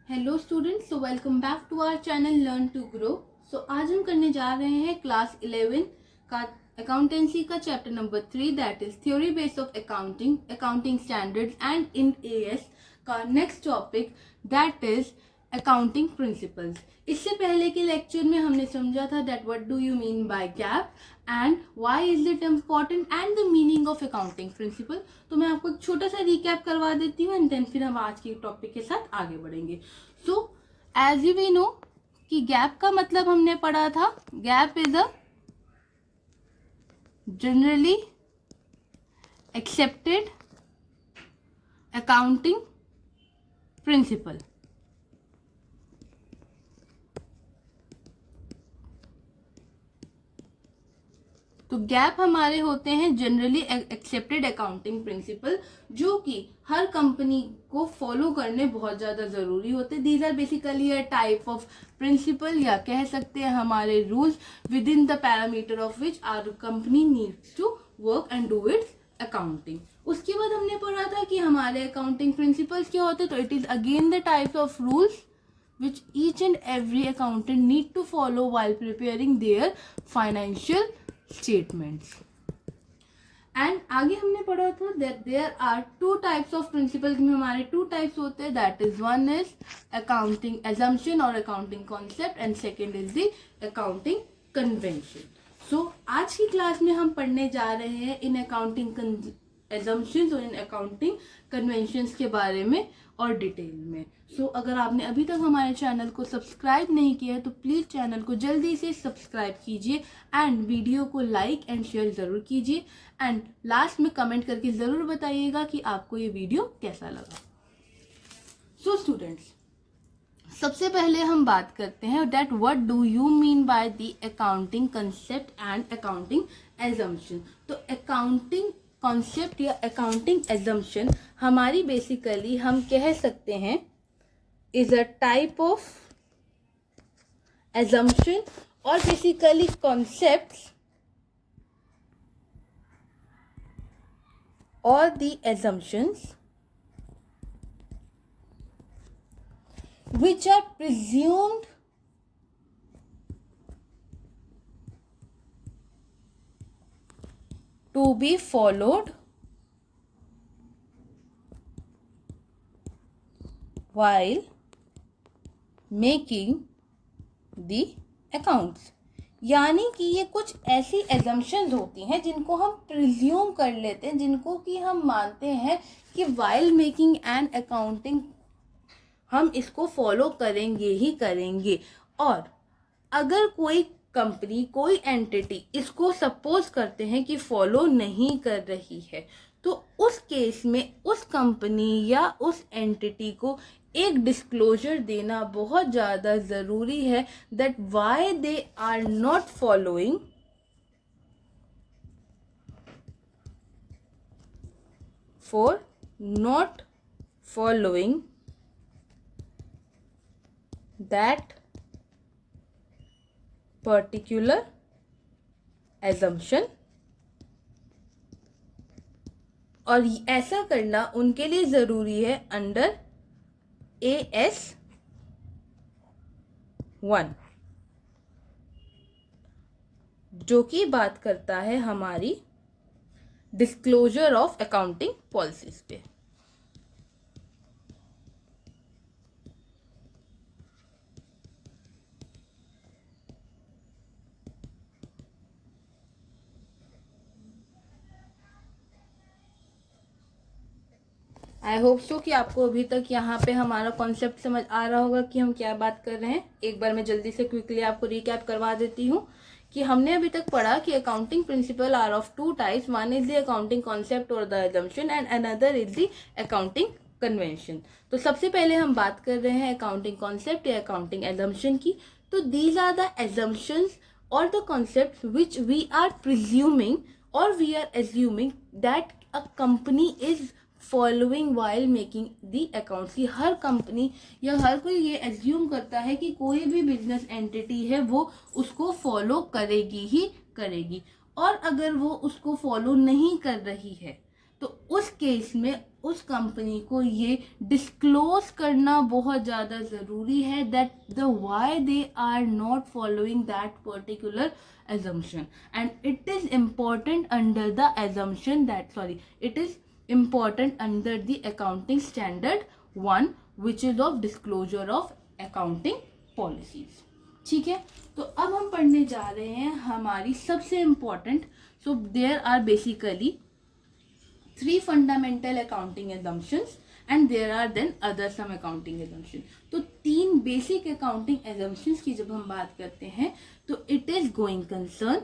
Hello students, so welcome back to our channel learn to grow. So आज हम करने जा रहे हैं क्लास 11 का अकाउंटेंसी का chapter number 3 that is theory base of accounting, accounting standards and in AS का next topic that is accounting principles. इससे पहले के लेक्चर में हमने समझा था that what do you mean by GAAP and why is it important and the meaning of accounting principle. तो मैं आपको एक छोटा सा रिकैप करवा देती हूँ एंड देन फिर हम आज के टॉपिक के साथ आगे बढ़ेंगे। So as you we know कि गैप का मतलब हमने पढ़ा था, GAAP is a generally accepted accounting principle. तो गैप हमारे होते हैं जनरली एक्सेप्टेड अकाउंटिंग प्रिंसिपल, जो कि हर कंपनी को फॉलो करने बहुत ज़्यादा ज़रूरी होते हैं। These are basically a type of principle या कह सकते हैं हमारे rules within the parameter of which our company needs to work and do its accounting. उसके बाद हमने पढ़ा था कि हमारे अकाउंटिंग प्रिंसिपल्स क्या होते हैं। तो it is again the types of rules which each and every accountant need to follow while preparing their financial statements. And आगे हमने पढ़ा था that there are two types of principles में हमारे two types होते हैं, that is one is accounting assumption और accounting concept and second is the accounting convention. So आज की क्लास में हम पढ़ने जा रहे हैं इन accounting assumptions और इन accounting conventions के बारे में और डिटेल में। सो अगर आपने अभी तक हमारे चैनल को सब्सक्राइब नहीं किया है तो प्लीज़ चैनल को जल्दी से सब्सक्राइब कीजिए एंड वीडियो को लाइक एंड शेयर ज़रूर कीजिए एंड लास्ट में कमेंट करके ज़रूर बताइएगा कि आपको ये वीडियो कैसा लगा। सो स्टूडेंट्स, सबसे पहले हम बात करते हैं that what do you mean by the accounting concept and accounting assumption. तो अकाउंटिंग कॉन्सेप्ट या अकाउंटिंग एजम्पशन हमारी बेसिकली हम कह सकते हैं is a type of assumption और बेसिकली कॉन्सेप्ट्स और the assumptions which are presumed to be followed while making the accounts। यानी कि ये कुछ ऐसी एजम्पशंस होती हैं जिनको हम प्रिज्यूम कर लेते हैं, जिनको कि हम मानते हैं कि while making an accounting हम इसको फॉलो करेंगे ही करेंगे। और अगर कोई कंपनी, कोई एंटिटी इसको सपोज करते हैं कि फॉलो नहीं कर रही है, तो उस केस में उस कंपनी या उस एंटिटी को एक डिस्क्लोजर देना बहुत ज़्यादा ज़रूरी है that why they are not following that particular assumption। और ऐसा करना उनके लिए ज़रूरी है अंडर AS1, जो कि बात करता है हमारी डिस्क्लोजर ऑफ अकाउंटिंग पॉलिसीज पे। आई होप सो कि आपको अभी तक यहाँ पे हमारा कॉन्सेप्ट समझ आ रहा होगा कि हम क्या बात कर रहे हैं। एक बार मैं जल्दी से क्विकली आपको रिकैप करवा देती हूँ कि हमने अभी तक पढ़ा कि accounting principle are of two types, one is the accounting concept और the assumption and another is the accounting convention. तो सबसे पहले हम बात कर रहे हैं अकाउंटिंग कॉन्सेप्ट या अकाउंटिंग एजम्पशन की। तो दीज आर द एजम्पशंस और the concept which we are presuming और we are assuming that a company is following while making the accounts. की हर कंपनी या हर कोई ये एज्यूम करता है कि कोई भी बिजनेस एंटिटी है वो उसको फॉलो करेगी ही करेगी, और अगर वो उसको फॉलो नहीं कर रही है तो तो उस केस में उस कंपनी को ये डिस्क्लोज करना बहुत ज़्यादा ज़रूरी है that the why they are not following that particular assumption, and it is important under the assumption that it is important under the accounting standard 1 which is of disclosure of accounting policies. ठीक है, तो अब हम पढ़ने जा रहे हैं हमारी सबसे important. So there are basically 3 fundamental accounting assumptions and there are then other some accounting assumptions. तो 3 basic accounting assumptions की जब हम बात करते हैं तो it is going concern,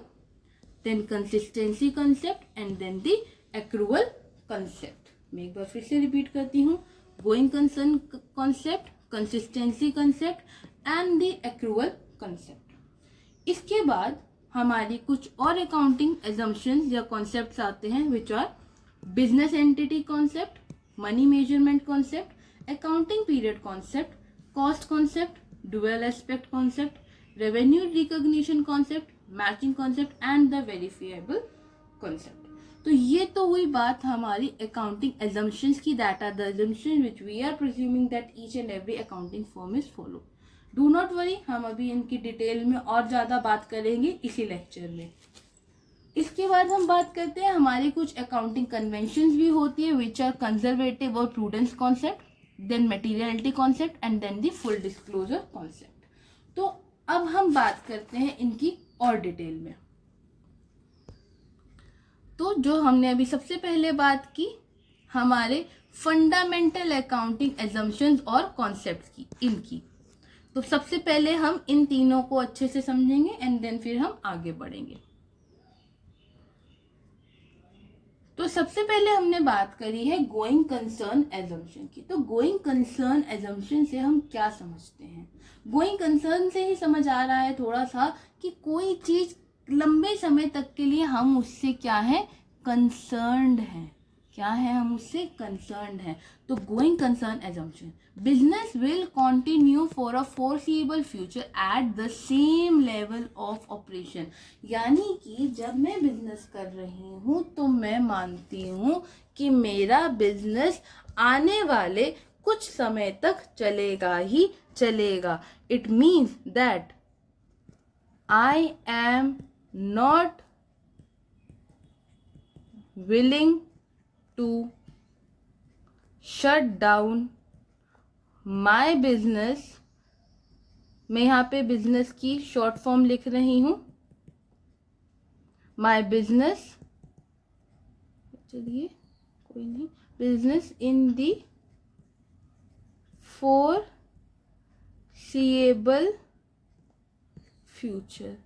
then consistency concept and then the accrual concept. मैं एक बार फिर से रिपीट करती हूँ. going concern concept, consistency concept and the accrual concept. इसके बाद हमारी कुछ और accounting assumptions या concepts आते हैं which are business entity concept, money measurement concept, accounting period concept, cost concept, dual aspect concept, revenue recognition concept, matching concept and the verifiable concept. तो ये तो हुई बात हमारी accounting assumptions की, that are the assumptions which we are presuming that each and every accounting firm is follow. Do not worry, हम अभी इनकी डिटेल में और ज़्यादा बात करेंगे इसी लेक्चर में. इसके बाद हम बात करते हैं हमारी कुछ अकाउंटिंग कन्वेंशंस भी होती है विच आर कंजर्वेटिव और prudence concept, then materiality concept and then the full disclosure concept. तो अब हम बात करते हैं इनकी और डिटेल में. तो जो हमने अभी सबसे पहले बात की हमारे फंडामेंटल अकाउंटिंग एजम्पशंस और कॉन्सेप्ट्स की, इनकी. तो सबसे पहले हम इन तीनों को अच्छे से समझेंगे एंड देन फिर हम आगे बढ़ेंगे. तो सबसे पहले हमने बात करी है गोइंग कंसर्न एजम्पशन की. तो गोइंग कंसर्न एजम्पशन से हम क्या समझते हैं? गोइंग कंसर्न से ही समझ आ रहा है थोड़ा सा कि कोई चीज लंबे समय तक के लिए हम उससे क्या है, कंसर्न्ड हैं. क्या है, हम उससे कंसर्न्ड हैं. तो going concern assumption, business will continue for a foreseeable future at the same level of operation. यानी कि जब मैं बिजनेस कर रही हूँ तो मैं मानती हूँ कि मेरा बिजनेस आने वाले कुछ समय तक चलेगा ही चलेगा. It means that I am not willing to shut down my business. मैं यहाँ पे बिजनेस की शॉर्ट फॉर्म लिख रही हूँ. माई बिजनेस, चलिए कोई नहीं, business in the foreseeable future.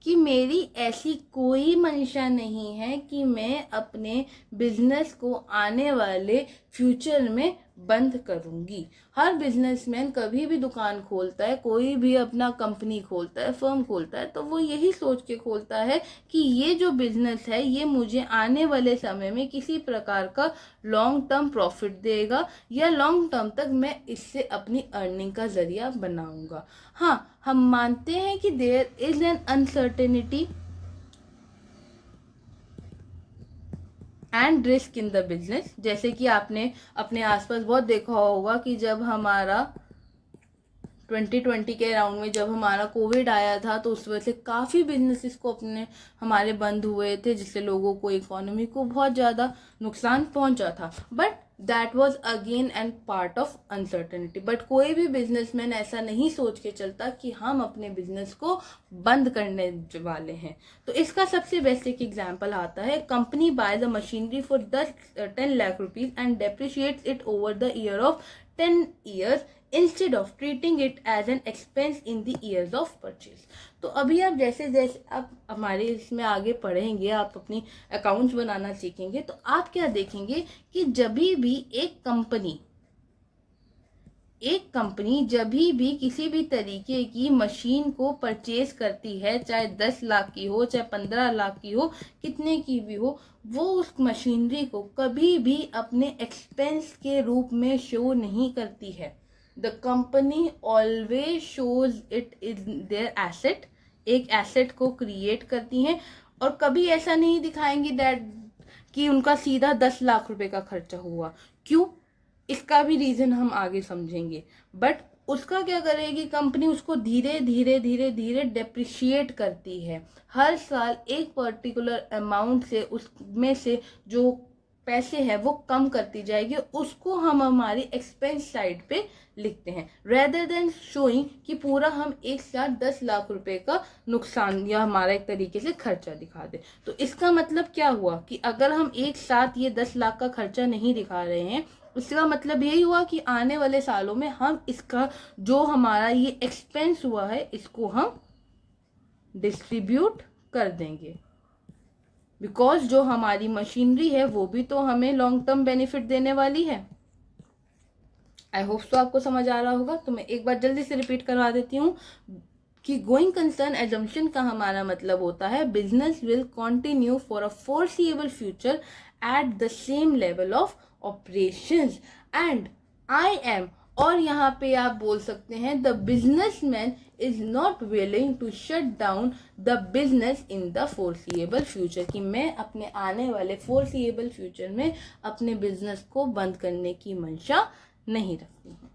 कि मेरी ऐसी कोई मंशा नहीं है कि मैं अपने बिजनेस को आने वाले फ्यूचर में बंद करूंगी. हर बिजनेसमैन कभी भी दुकान खोलता है, कोई भी अपना कंपनी खोलता है, फर्म खोलता है, तो वो यही सोच के खोलता है कि ये जो बिजनेस है ये मुझे आने वाले समय में किसी प्रकार का लॉन्ग टर्म प्रॉफिट देगा या लॉन्ग टर्म तक मैं इससे अपनी अर्निंग का जरिया बनाऊंगा. हाँ, हम मानते हैं कि there is an uncertainty and risk in the business. जैसे कि आपने अपने आसपास बहुत देखा होगा कि जब हमारा 2020 के अराउंड में जब हमारा कोविड आया था तो उस वजह से काफ़ी बिजनेसेस को हमारे बंद हुए थे, जिससे लोगों को, इकोनॉमी को बहुत ज़्यादा नुकसान पहुंचा था. But that was again and part of uncertainty. But कोई भी बिजनेसमैन ऐसा नहीं सोच के चलता कि हम अपने बिजनेस को बंद करने वाले हैं. तो इसका सबसे बेसिक एग्जाम्पल आता है, company by the machinery for 10 lakh rupees and depreciates it over the year of 10 years instead of treating it as an expense in the years of purchase. तो अभी आप जैसे जैसे आप हमारे इसमें आगे पढ़ेंगे, आप अपनी अकाउंट्स बनाना सीखेंगे, तो आप क्या देखेंगे कि जब भी एक कंपनी जब भी किसी भी तरीके की मशीन को परचेज करती है, चाहे 10 लाख की हो, चाहे 15 लाख की हो, कितने की भी हो, वो उस मशीनरी को कभी भी अपने एक्सपेंस के रूप में शो नहीं करती है. The company always shows it is their asset. एक एसेट को क्रिएट करती हैं और कभी ऐसा नहीं दिखाएंगी दैट कि उनका सीधा 10 लाख रुपए का खर्चा हुआ। क्यों? इसका भी रीज़न हम आगे समझेंगे। बट उसका क्या करेगी कंपनी, उसको धीरे धीरे धीरे धीरे डेप्रिशिएट करती है। हर साल एक पर्टिकुलर अमाउंट से उसमें से जो पैसे हैं वो कम करती जाएगी, उसको हम हमारी एक्सपेंस साइड पे लिखते हैं, रेदर देन शोइंग कि पूरा हम एक साथ 10 लाख रुपए का नुकसान या हमारा एक तरीके से खर्चा दिखा दे। तो इसका मतलब क्या हुआ कि अगर हम एक साथ ये 10 लाख का खर्चा नहीं दिखा रहे हैं, इसका मतलब यही हुआ कि आने वाले सालों में हम इसका जो हमारा ये एक्सपेंस हुआ है इसको हम डिस्ट्रीब्यूट कर देंगे, बिकॉज जो हमारी मशीनरी है वो भी तो हमें लॉन्ग टर्म बेनिफिट देने वाली है। आई होप सो आपको समझ आ रहा होगा। तो मैं एक बार जल्दी से रिपीट करवा देती हूँ कि गोइंग कंसर्न एजम्पशन का हमारा मतलब होता है business will continue for a foreseeable future at the same level of operations and I am, और यहाँ पे आप बोल सकते हैं the businessman is not willing to shut down the business in the foreseeable future, कि मैं अपने आने वाले फोरसीएबल फ्यूचर में अपने बिजनेस को बंद करने की मंशा नहीं रखती हूँ।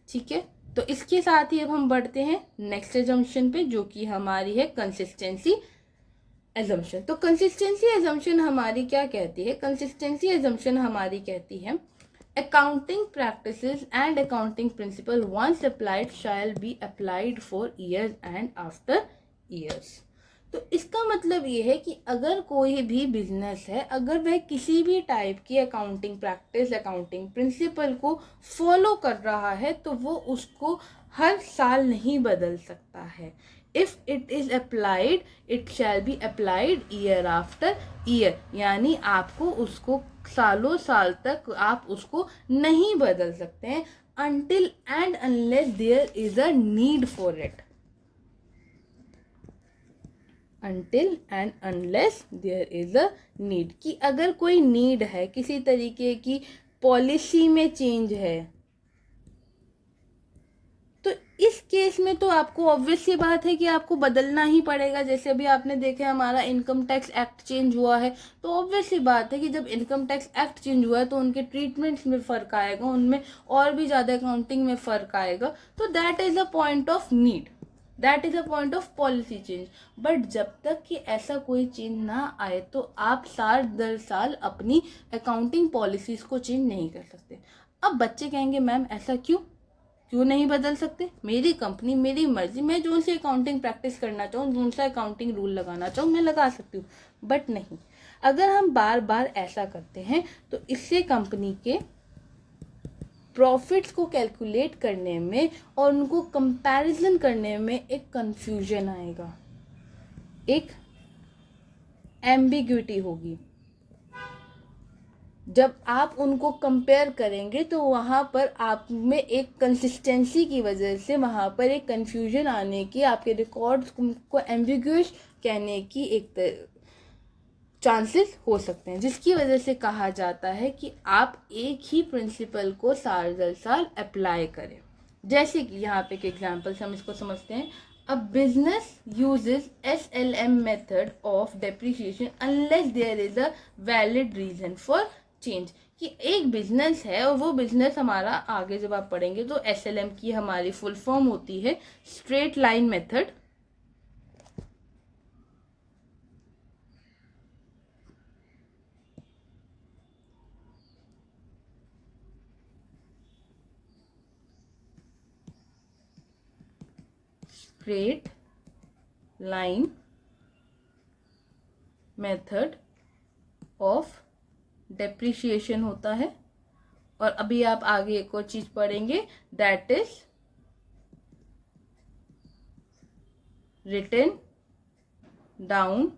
ठीक है, तो इसके साथ ही अब हम बढ़ते हैं नेक्स्ट एजम्पशन पे, जो कि हमारी है कंसिस्टेंसी एजम्पशन। तो कंसिस्टेंसी एजम्पशन हमारी क्या कहती है? कंसिस्टेंसी एजम्पशन हमारी कहती है accounting practices and accounting principle once applied shall be applied for years and after years। तो इसका मतलब ये है कि अगर कोई भी बिजनेस है, अगर वह किसी भी टाइप की अकाउंटिंग प्रैक्टिस, अकाउंटिंग प्रिंसिपल को फॉलो कर रहा है, तो वो उसको हर साल नहीं बदल सकता है। If it is applied it shall be applied year after year, यानी आपको उसको सालों साल तक आप उसको नहीं बदल सकते हैं until and unless there is a need for it, until and unless there is a need, कि अगर कोई नीड है, किसी तरीके की पॉलिसी में चेंज है, तो इस केस में तो आपको ऑब्वियस सी बात है कि आपको बदलना ही पड़ेगा। जैसे अभी आपने देखा हमारा इनकम टैक्स एक्ट चेंज हुआ है, तो ऑब्वियस सी बात है कि जब इनकम टैक्स एक्ट चेंज हुआ है तो उनके ट्रीटमेंट्स में फ़र्क आएगा, उनमें और भी ज़्यादा अकाउंटिंग में फ़र्क आएगा। तो that is a point of need, that is a point of policy change. But जब तक कि ऐसा कोई चेंज ना आए तो आप साल दर साल अपनी अकाउंटिंग पॉलिसीज़ को चेंज नहीं कर सकते। अब बच्चे कहेंगे मैम ऐसा क्यों नहीं बदल सकते? मेरी कंपनी, मेरी मर्जी, मैं जो सी अकाउंटिंग प्रैक्टिस करना चाहूँ, जो सा अकाउंटिंग रूल लगाना चाहूँ मैं लगा सकती हूँ। बट नहीं, अगर हम बार बार ऐसा करते हैं तो इससे कंपनी के प्रॉफिट्स को कैलकुलेट करने में और उनको कंपैरिजन करने में एक कंफ्यूजन आएगा, एक एम्बिग्विटी होगी। जब आप उनको कंपेयर करेंगे तो वहाँ पर आप में एक कंसिस्टेंसी की वजह से वहाँ पर एक कंफ्यूजन आने की, आपके रिकॉर्ड्स को एम्बिग्यूअस कहने की एक चांसेस हो सकते हैं, जिसकी वजह से कहा जाता है कि आप एक ही प्रिंसिपल को साल दर साल अप्लाई करें। जैसे कि यहाँ पे एक एग्जांपल से हम इसको समझते हैं। A business uses SLM method of depreciation unless there is a valid reason for change, कि एक बिजनेस है और वो बिजनेस हमारा आगे जब आप पढ़ेंगे तो SLM की हमारी फुल फॉर्म होती है straight line method. Straight line method of depreciation होता है। और अभी आप आगे एक और चीज पढ़ेंगे, that is written down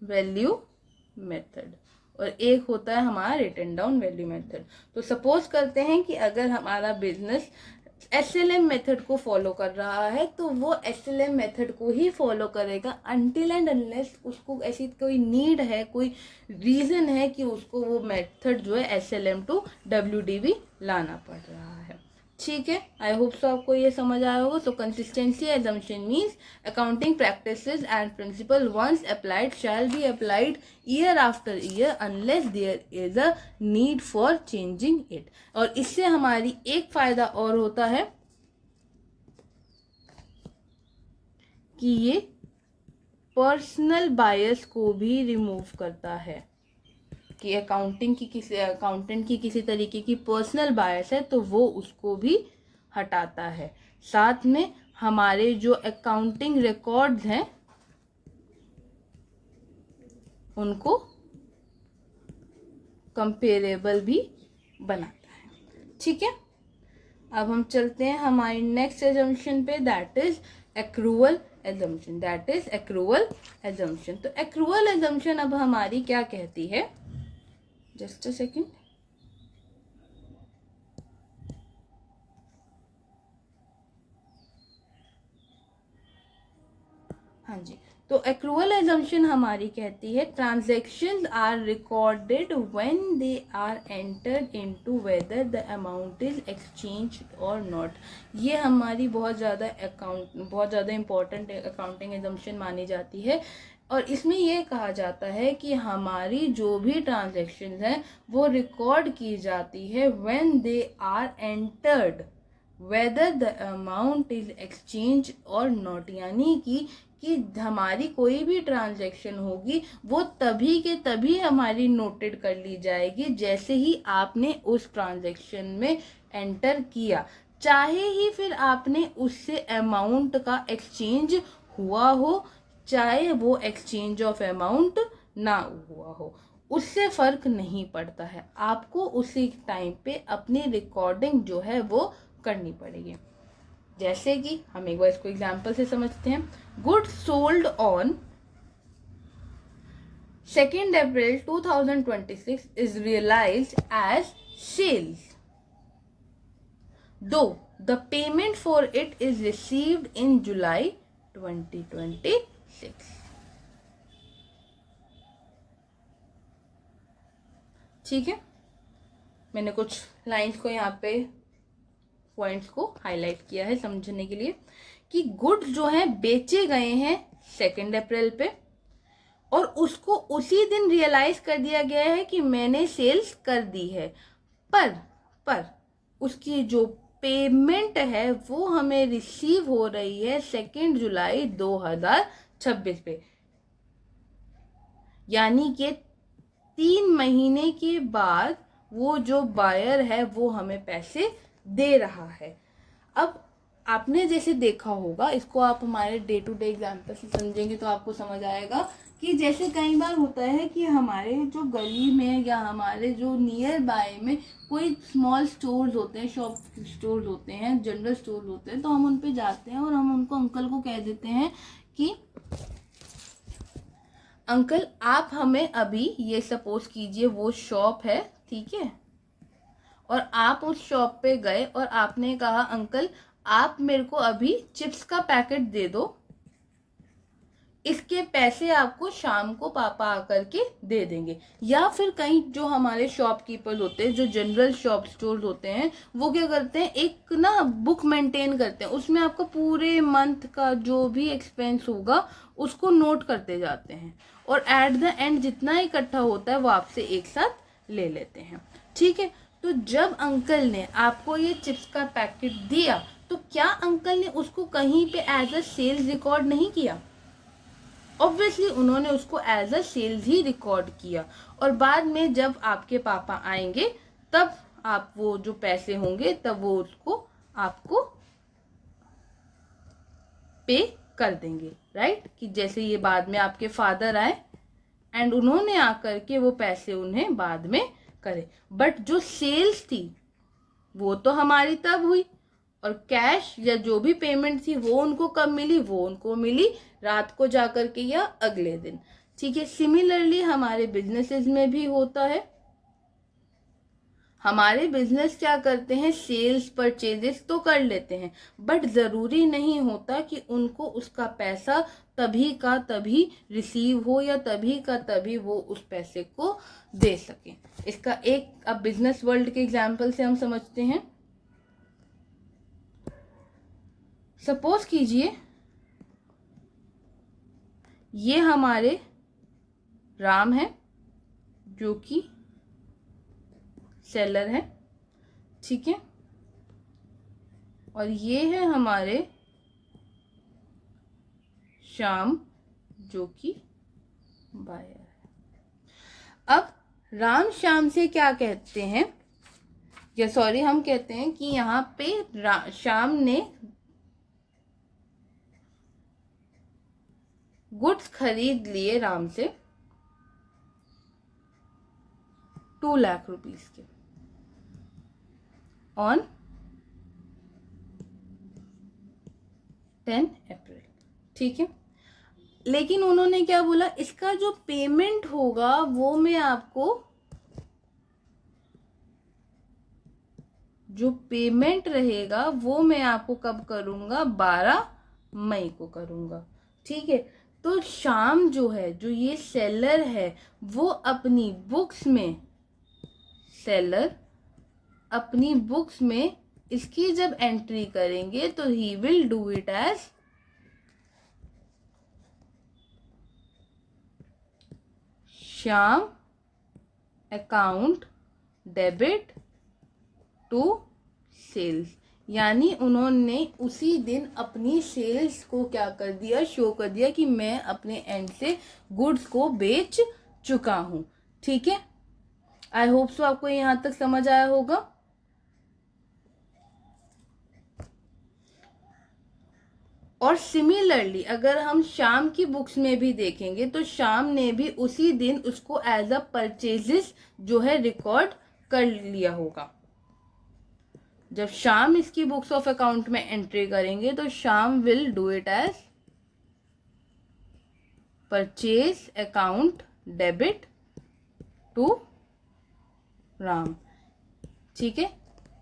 value method, और एक होता है हमारा रिटन डाउन वैल्यू मेथड। तो सपोज करते हैं कि अगर हमारा बिजनेस SLM मेथड को फॉलो कर रहा है तो वो SLM मेथड को ही फॉलो करेगा अनटिल एंड अनलेस उसको ऐसी कोई नीड है, कोई रीज़न है कि उसको वो मेथड जो है SLM टू WDV लाना पड़ रहा है। ठीक है, आई होप सो आपको ये समझ आया होगा. So consistency assumption means accounting practices and principle once applied shall be applied year after year unless there is a need for changing it. और इससे हमारी एक फायदा और होता है कि ये पर्सनल बायस को भी रिमूव करता है कि अकाउंटेंट की किसी तरीके की पर्सनल बायस है तो वो उसको भी हटाता है. साथ में हमारे जो अकाउंटिंग रिकॉर्ड्स हैं उनको कंपेरेबल भी बनाता है. ठीक है, अब हम चलते हैं हमारी नेक्स्ट एजम्पशन पे, दैट इज एक्रूअल एजम्पशन. तो एक्रूअल एजम्पशन अब हमारी क्या कहती है, जस्ट अ सेकेंड. हाँ जी, तो एक्रूअल एजम्पशन हमारी कहती है transactions are recorded when they are entered into whether the amount is exchanged और नॉट. ये हमारी बहुत ज़्यादा इंपॉर्टेंट अकाउंटिंग एजम्पशन मानी जाती है. और इसमें ये कहा जाता है कि हमारी जो भी ट्रांजैक्शंस हैं वो रिकॉर्ड की जाती है when they are entered whether the amount is exchange और नॉट. यानी कि हमारी कोई भी ट्रांजैक्शन होगी वो तभी के तभी हमारी नोटेड कर ली जाएगी जैसे ही आपने उस ट्रांजैक्शन में एंटर किया, चाहे ही फिर आपने उससे अमाउंट का एक्सचेंज हुआ हो, चाहे वो एक्सचेंज ऑफ अमाउंट ना हुआ हो, उससे फर्क नहीं पड़ता है. आपको उसी टाइम पे अपनी रिकॉर्डिंग जो है वो करनी पड़ेगी. जैसे कि हम एक बार इसको एग्जांपल से समझते हैं. Goods sold on 2nd April 2026 is realized as sales, though the payment for it is received in July 2026. ठीक है, मैंने कुछ लाइंस को यहाँ पे पॉइंट्स को हाईलाइट किया है समझने के लिए कि गुड्स जो हैं बेचे गए हैं 2 अप्रैल पे और उसको उसी दिन रियलाइज कर दिया गया है कि मैंने सेल्स कर दी है, पर उसकी जो पेमेंट है वो हमें रिसीव हो रही है 2 जुलाई 2026 पे. यानी कि 3 महीने के बाद वो जो बायर है वो हमें पैसे दे रहा है. अब आपने जैसे देखा होगा, इसको आप हमारे डे टू डे एग्जाम्पल से समझेंगे तो आपको समझ आएगा कि जैसे कई बार होता है कि हमारे जो गली में या हमारे जो नियर बाय में कोई स्मॉल स्टोर्स होते हैं, शॉप स्टोर्स होते हैं, जनरल स्टोर होते हैं, तो हम उन पे जाते हैं और हम उनको अंकल को कह देते हैं कि अंकल आप हमें अभी, ये सपोज कीजिए वो शॉप है, ठीक है, और आप उस शॉप पे गए और आपने कहा अंकल आप मेरे को अभी चिप्स का पैकेट दे दो, इसके पैसे आपको शाम को पापा आकर के दे देंगे. या फिर कहीं जो हमारे शॉपकीपर्स होते हैं, जो जनरल शॉप स्टोर होते हैं, वो क्या करते हैं, एक ना बुक मेंटेन करते हैं, उसमें आपका पूरे मंथ का जो भी एक्सपेंस होगा उसको नोट करते जाते हैं और एट द एंड जितना इकट्ठा होता है वो आपसे एक साथ ले लेते हैं. ठीक है, तो जब अंकल ने आपको ये चिप्स का पैकेट दिया तो क्या अंकल ने उसको कहीं पे एज अ सेल्स रिकॉर्ड नहीं किया? ऑब्वियसली उन्होंने उसको एज अ सेल्स ही रिकॉर्ड किया. और बाद में जब आपके पापा आएंगे तब आप वो जो पैसे होंगे तब वो उसको आपको पे कर देंगे, राइट. कि जैसे ये बाद में आपके फादर आए एंड उन्होंने आकर के वो पैसे उन्हें बाद में करे. बट जो सेल्स थी वो तो हमारी तब हुई और कैश या जो भी पेमेंट थी वो उनको कब मिली, वो उनको मिली रात को जाकर के या अगले दिन. ठीक है, सिमिलरली हमारे बिजनेसेस में भी होता है. हमारे बिजनेस क्या करते हैं, सेल्स परचेजेस तो कर लेते हैं बट ज़रूरी नहीं होता कि उनको उसका पैसा तभी का तभी रिसीव हो या तभी का तभी वो उस पैसे को दे सकें. इसका एक अब बिजनेस वर्ल्ड के एग्जाम्पल से हम समझते हैं. सपोज कीजिए ये हमारे राम है जो कि सेलर है, ठीक है, और ये है हमारे श्याम जो कि बायर है। अब राम श्याम से क्या कहते हैं, या सॉरी हम कहते हैं कि यहाँ पे श्याम ने गुड्स खरीद लिए राम से 2 लाख रुपीस के ऑन 10 अप्रैल, ठीक है। लेकिन उन्होंने क्या बोला, इसका जो पेमेंट होगा वो मैं आपको, जो पेमेंट रहेगा वो मैं आपको कब करूंगा, 12 मई को करूंगा, ठीक है। तो श्याम जो है, जो ये सेलर है, वो अपनी बुक्स में, सेलर अपनी बुक्स में इसकी जब एंट्री करेंगे तो he will do it as Shyam account debit to sales, यानी उन्होंने उसी दिन अपनी सेल्स को क्या कर दिया, शो कर दिया कि मैं अपने एंड से गुड्स को बेच चुका हूं, ठीक है। आई होप सो आपको यहां तक समझ आया होगा। और सिमिलरली अगर हम श्याम की बुक्स में भी देखेंगे तो श्याम ने भी उसी दिन उसको एज अ परचेजेस जो है रिकॉर्ड कर लिया होगा। जब श्याम इसकी बुक्स ऑफ अकाउंट में एंट्री करेंगे तो Shyam will do it as purchase account debit to Ram, ठीक है।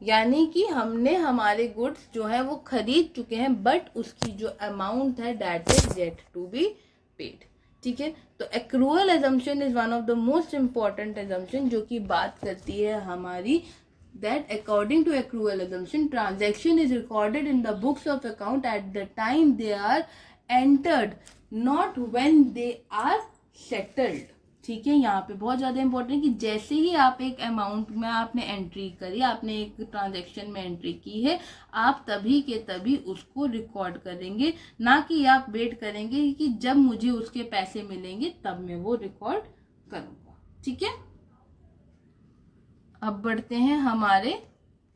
यानी कि हमने हमारे गुड्स जो है वो खरीद चुके हैं, बट उसकी जो अमाउंट है that is yet to be paid, ठीक है। तो accrual assumption is one of the most important assumption जो कि बात करती है हमारी that according to accrual assumption transaction is recorded in the books of account at the time they are entered, not when they are settled, ठीक है। यहाँ पे बहुत ज़्यादा इंपॉर्टेंट है कि जैसे ही आप एक अमाउंट में आपने एंट्री करी, आपने एक ट्रांजैक्शन में एंट्री की है, आप तभी के तभी उसको रिकॉर्ड करेंगे, ना कि आप वेट करेंगे कि जब मुझे उसके पैसे मिलेंगे तब मैं वो रिकॉर्ड करूँगा, ठीक है। अब बढ़ते हैं हमारे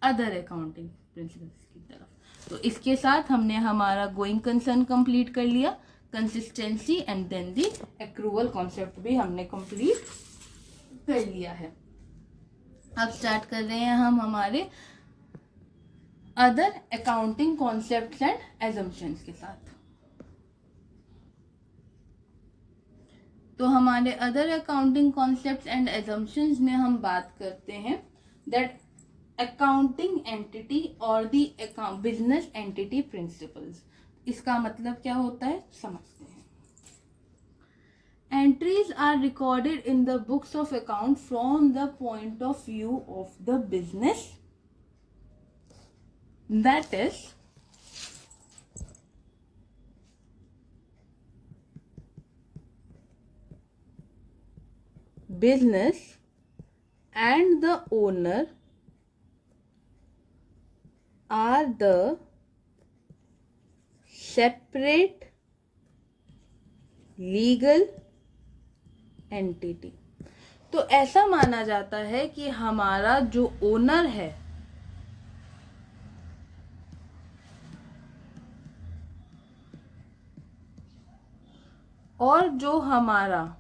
अदर अकाउंटिंग प्रिंसिपल्स की तरफ। तो इसके साथ हमने हमारा गोइंग कंसर्न कंप्लीट कर लिया, consistency and then the accrual concept भी हमने कंप्लीट कर लिया है। अब स्टार्ट कर रहे हैं हम हमारे other accounting concepts and assumptions के साथ। तो हमारे other accounting concepts and assumptions में हम बात करते हैं दैट अकाउंटिंग एंटिटी और दी बिजनेस एंटिटी प्रिंसिपल्स। इसका मतलब क्या होता है समझते हैं। Entries are recorded in the books of account from the point of view of the business, that is business and the owner are the separate legal entity। तो ऐसा माना जाता है कि हमारा जो ओनर है और जो हमारा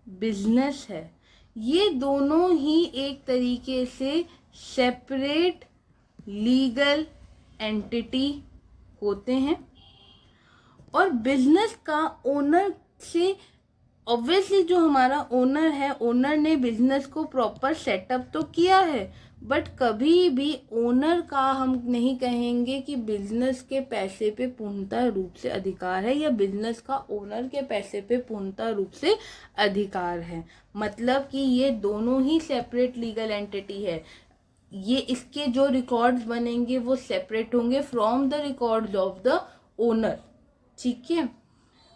बिजनेस है, ये दोनों ही एक तरीके से सेपरेट लीगल एंटिटी होते हैं। और बिजनेस का ओनर से ऑब्वियसली जो हमारा ओनर है, ओनर ने बिजनेस को प्रॉपर सेटअप तो किया है, बट कभी भी ओनर का हम नहीं कहेंगे कि बिजनेस के पैसे पे पूर्णतः रूप से अधिकार है या बिजनेस का ओनर के पैसे पे पूर्णतः रूप से अधिकार है। मतलब कि ये दोनों ही सेपरेट लीगल एंटिटी है। ये इसके जो रिकॉर्ड्स बनेंगे वो सेपरेट होंगे from the records of the owner, ठीक है।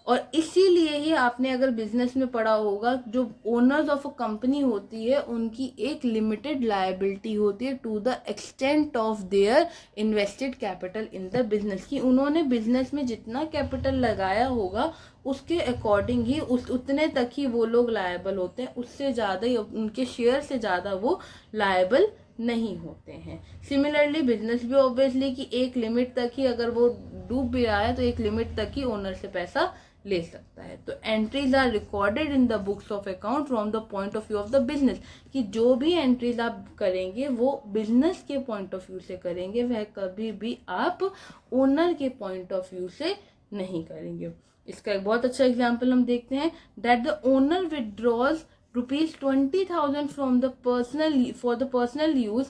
और इसीलिए ही आपने अगर बिजनेस में पढ़ा होगा, जो ओनर्स ऑफ अ कंपनी होती है उनकी एक लिमिटेड लायबिलिटी होती है to the extent of their invested capital in the business, कि उन्होंने बिजनेस में जितना कैपिटल लगाया होगा उसके अकॉर्डिंग ही उतने तक ही वो लोग लायबल होते हैं, उससे ज़्यादा ही उनके शेयर से ज़्यादा वो लायबल नहीं होते हैं। सिमिलरली बिजनेस भी ऑब्वियसली कि एक लिमिट तक ही, अगर वो डूब भी रहा है तो एक लिमिट तक ही ओनर से पैसा ले सकता है। तो entries are recorded in the books of account from the point of view of the business, कि जो भी एंट्रीज आप करेंगे वो बिजनेस के पॉइंट ऑफ व्यू से करेंगे, वह कभी भी आप ओनर के पॉइंट ऑफ व्यू से नहीं करेंगे। इसका एक बहुत अच्छा एग्जाम्पल हम देखते हैं, that the owner withdraws ₹20,000 from the personal for the personal use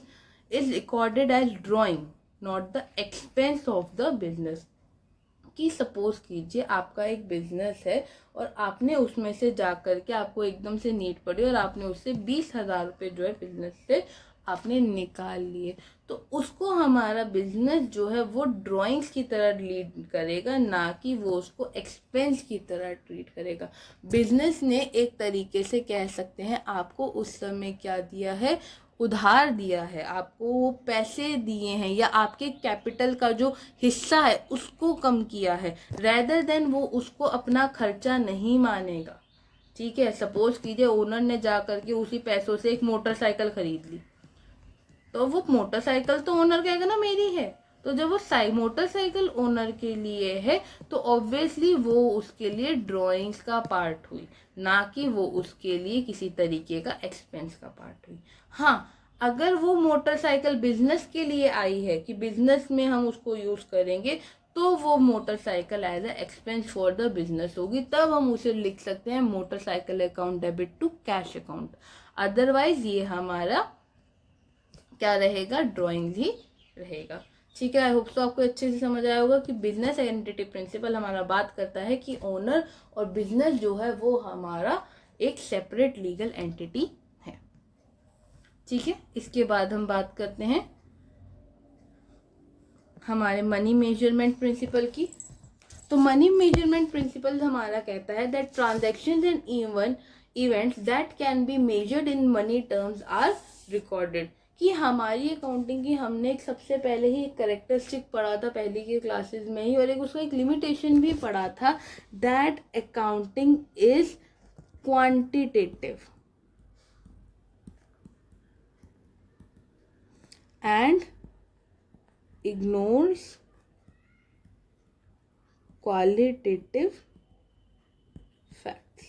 is recorded as drawing not the expense of the business. कि सपोज कीजिए आपका एक बिजनेस है और आपने उसमें से जा करके, आपको एकदम से नीड पड़ी और आपने उससे 20,000 रुपये जो है बिजनेस से आपने निकाल लिए, तो उसको हमारा बिजनेस जो है वो ड्राइंग्स की तरह लीड करेगा, ना कि वो उसको एक्सपेंस की तरह ट्रीट करेगा। बिजनेस ने एक तरीके से कह सकते हैं आपको उस समय क्या दिया है, उधार दिया है, आपको वो पैसे दिए हैं या आपके कैपिटल का जो हिस्सा है उसको कम किया है, रेदर देन वो उसको अपना खर्चा नहीं मानेगा, ठीक है। सपोज कीजिए ओनर ने जा करके उसी पैसों से एक मोटरसाइकिल खरीद ली, तो वो मोटरसाइकिल तो ओनर कहेगा ना मेरी है, तो जब वो मोटरसाइकिल ओनर के लिए है तो ऑब्वियसली वो उसके लिए ड्राइंग्स का पार्ट हुई, ना कि वो उसके लिए किसी तरीके का एक्सपेंस का पार्ट हुई। हाँ, अगर वो मोटरसाइकिल बिजनेस के लिए आई है कि बिजनेस में हम उसको यूज करेंगे, तो वो motorcycle as a expense for the business होगी, तब हम उसे लिख सकते हैं motorcycle account debit to cash account. Otherwise ये हमारा क्या रहेगा, ड्राइंग ही रहेगा, ठीक है। आई होप सो आपको अच्छे से समझ आया होगा कि बिजनेस आइडेंटिटी प्रिंसिपल हमारा बात करता है कि ओनर और बिजनेस जो है वो हमारा एक सेपरेट लीगल एंटिटी है, ठीक है। इसके बाद हम बात करते हैं हमारे मनी मेजरमेंट प्रिंसिपल की। तो मनी मेजरमेंट प्रिंसिपल हमारा कहता है that transactions and even events that can be measured in money terms are recorded. कि हमारी अकाउंटिंग की हमने एक सबसे पहले ही एक कैरेक्टरिस्टिक पढ़ा था पहले की क्लासेस में ही, और एक उसका एक लिमिटेशन भी पढ़ा था, that accounting is quantitative and ignores qualitative facts.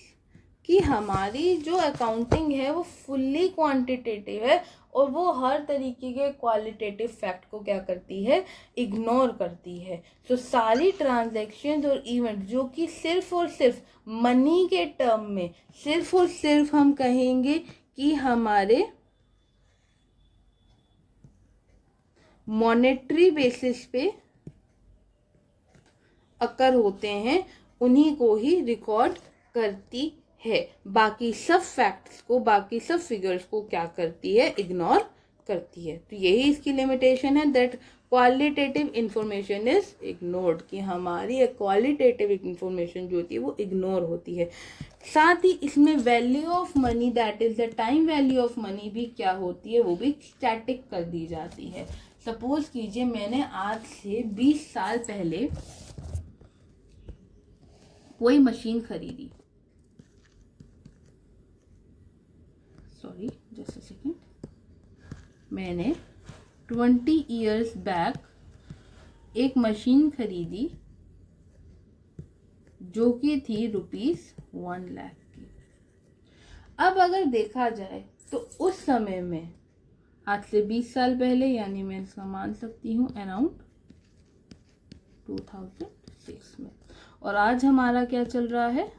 कि हमारी जो अकाउंटिंग है वो फुल्ली क्वांटिटेटिव है और वो हर तरीके के क्वालिटेटिव फैक्ट को क्या करती है, इग्नोर करती है। तो सारी ट्रांजैक्शंस और इवेंट जो कि सिर्फ और सिर्फ मनी के टर्म में, सिर्फ और सिर्फ हम कहेंगे कि हमारे मॉनेटरी बेसिस पे अकर होते हैं, उन्हीं को ही रिकॉर्ड करती है। बाकी सब फैक्ट्स को, बाकी सब फिगर्स को क्या करती है, इग्नोर करती है। तो यही इसकी लिमिटेशन है, that qualitative information is ignored, कि हमारी क्वालिटेटिव इंफॉर्मेशन जो होती है वो इग्नोर होती है। साथ ही इसमें value of money, that is the time value of money भी क्या होती है, वो भी स्टैटिक कर दी जाती है। सपोज कीजिए मैंने आज से 20 साल पहले कोई मशीन खरीदी, सॉरी जस्ट अ सेकेंड, मैंने 20 इयर्स बैक एक मशीन खरीदी जो कि थी ₹1 लाख की। अब अगर देखा जाए तो उस समय में, आज से 20 साल पहले, यानी मैं इसका मान सकती हूँ अराउंड 2006 में, और आज हमारा क्या चल रहा है,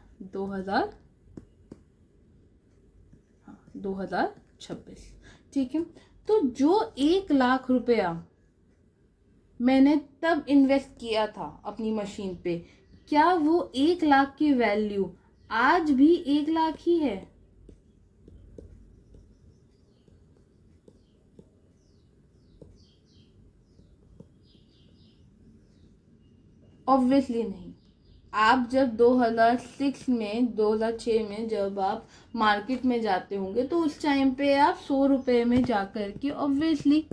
2026, ठीक है। तो जो 1 लाख रुपया मैंने तब इन्वेस्ट किया था अपनी मशीन पे, क्या वो 1 लाख की वैल्यू आज भी 1 लाख ही है? ऑब्वियसली नहीं। आप जब 2006 में जब आप मार्केट में जाते होंगे तो उस टाइम पे आप 100 रुपये में जा कर के ऑब्वियसली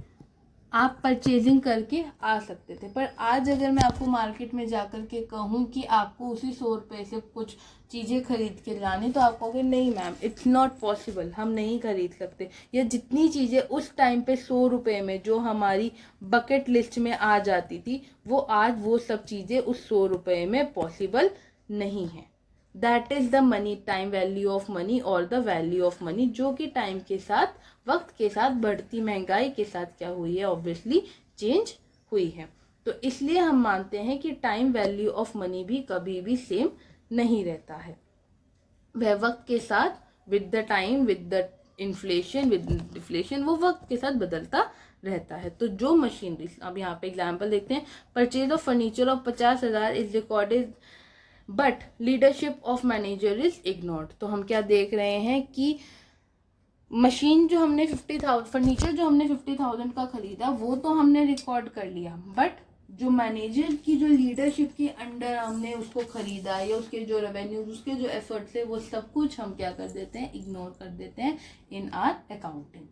आप परचेजिंग करके आ सकते थे। पर आज अगर मैं आपको मार्केट में जा कर के कहूँ कि आपको उसी 100 रुपये से कुछ चीज़ें खरीद के लानी, तो आप कहोगे नहीं मैम, इट्स नॉट पॉसिबल, हम नहीं खरीद सकते। या जितनी चीज़ें उस टाइम पे 100 रुपये में जो हमारी बकेट लिस्ट में आ जाती थी, वो आज वो सब चीज़ें उस 100 रुपये में पॉसिबल नहीं है। That is the money, time value of money और द वैल्यू ऑफ मनी, जो कि टाइम के साथ, वक्त के साथ, बढ़ती महंगाई के साथ क्या हुई है, ऑब्वियसली चेंज हुई है। तो इसलिए हम मानते हैं कि टाइम वैल्यू ऑफ मनी भी कभी भी सेम नहीं रहता है। वह वक्त के साथ, with the time, with the inflation, with deflation, वो वक्त के साथ बदलता रहता है। तो जो मशीनरी, अब यहाँ पे एग्जाम्पल देखते हैं, purchase of furniture of 50,000 is recorded but leadership of manager is ignored. तो हम क्या देख रहे हैं कि मशीन जो हमने 50,000, फर्नीचर जो हमने 50,000 का खरीदा, वो तो हमने रिकॉर्ड कर लिया, बट जो मैनेजर की जो लीडरशिप के अंडर हमने उसको खरीदा, या उसके जो रेवेन्यूज, उसके जो एफर्ट्स है, वो सब कुछ हम क्या कर देते हैं, इग्नोर कर देते हैं इन आवर अकाउंटिंग।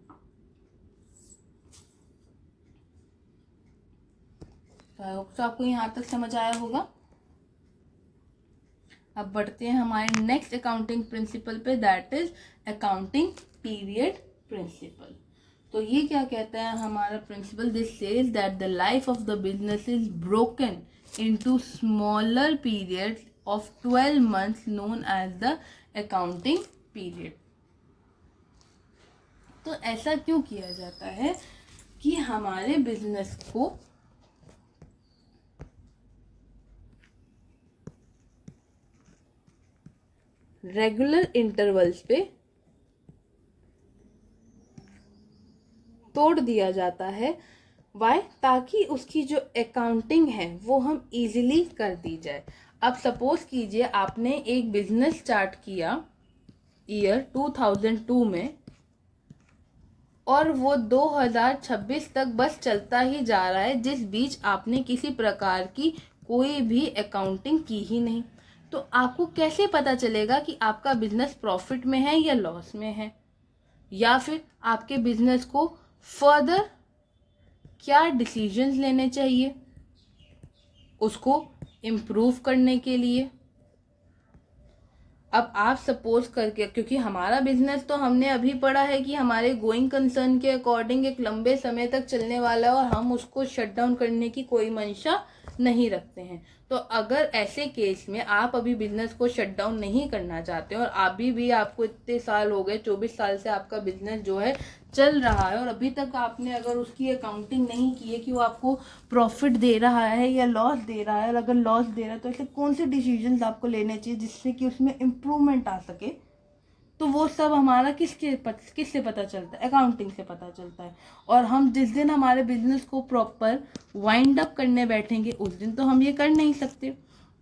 तो आपको यहाँ तक समझ आया होगा। अब बढ़ते हैं हमारे नेक्स्ट अकाउंटिंग प्रिंसिपल पे, that is accounting period principle. तो ये क्या कहता है हमारा principle, this says that the life of the business is broken into smaller period of 12 months known as the accounting period. तो ऐसा क्यों किया जाता है कि हमारे बिजनेस को रेगुलर इंटरवल्स पे तोड़ दिया जाता है। वाई? ताकि उसकी जो अकाउंटिंग है वो हम इजीली कर दी जाए। अब सपोज कीजिए आपने एक बिजनेस स्टार्ट किया ईयर 2002 में, और वो 2026 तक बस चलता ही जा रहा है, जिस बीच आपने किसी प्रकार की कोई भी अकाउंटिंग की ही नहीं। तो आपको कैसे पता चलेगा कि आपका बिजनेस प्रॉफिट में है या लॉस में है, या फिर आपके बिजनेस को फर्दर क्या डिसीजंस लेने चाहिए उसको इम्प्रूव करने के लिए। अब आप सपोज करके, क्योंकि हमारा बिजनेस तो हमने अभी पढ़ा है कि हमारे गोइंग कंसर्न के अकॉर्डिंग एक लंबे समय तक चलने वाला है, और हम उसको शट डाउन करने की कोई मंशा नहीं रखते हैं। तो अगर ऐसे केस में आप अभी बिजनेस को शट डाउन नहीं करना चाहते और अभी भी आपको इतने साल हो गए, 24 साल से आपका बिजनेस जो है चल रहा है, और अभी तक आपने अगर उसकी अकाउंटिंग नहीं की है कि वो आपको प्रॉफिट दे रहा है या लॉस दे रहा है, और अगर लॉस दे रहा है तो ऐसे कौन से डिसीजंस आपको लेने चाहिए जिससे कि उसमें इम्प्रूवमेंट आ सके, तो वो सब हमारा किससे पता चलता है, अकाउंटिंग से पता चलता है। और हम जिस दिन हमारे बिजनेस को प्रॉपर वाइंड अप करने बैठेंगे उस दिन तो हम ये कर नहीं सकते।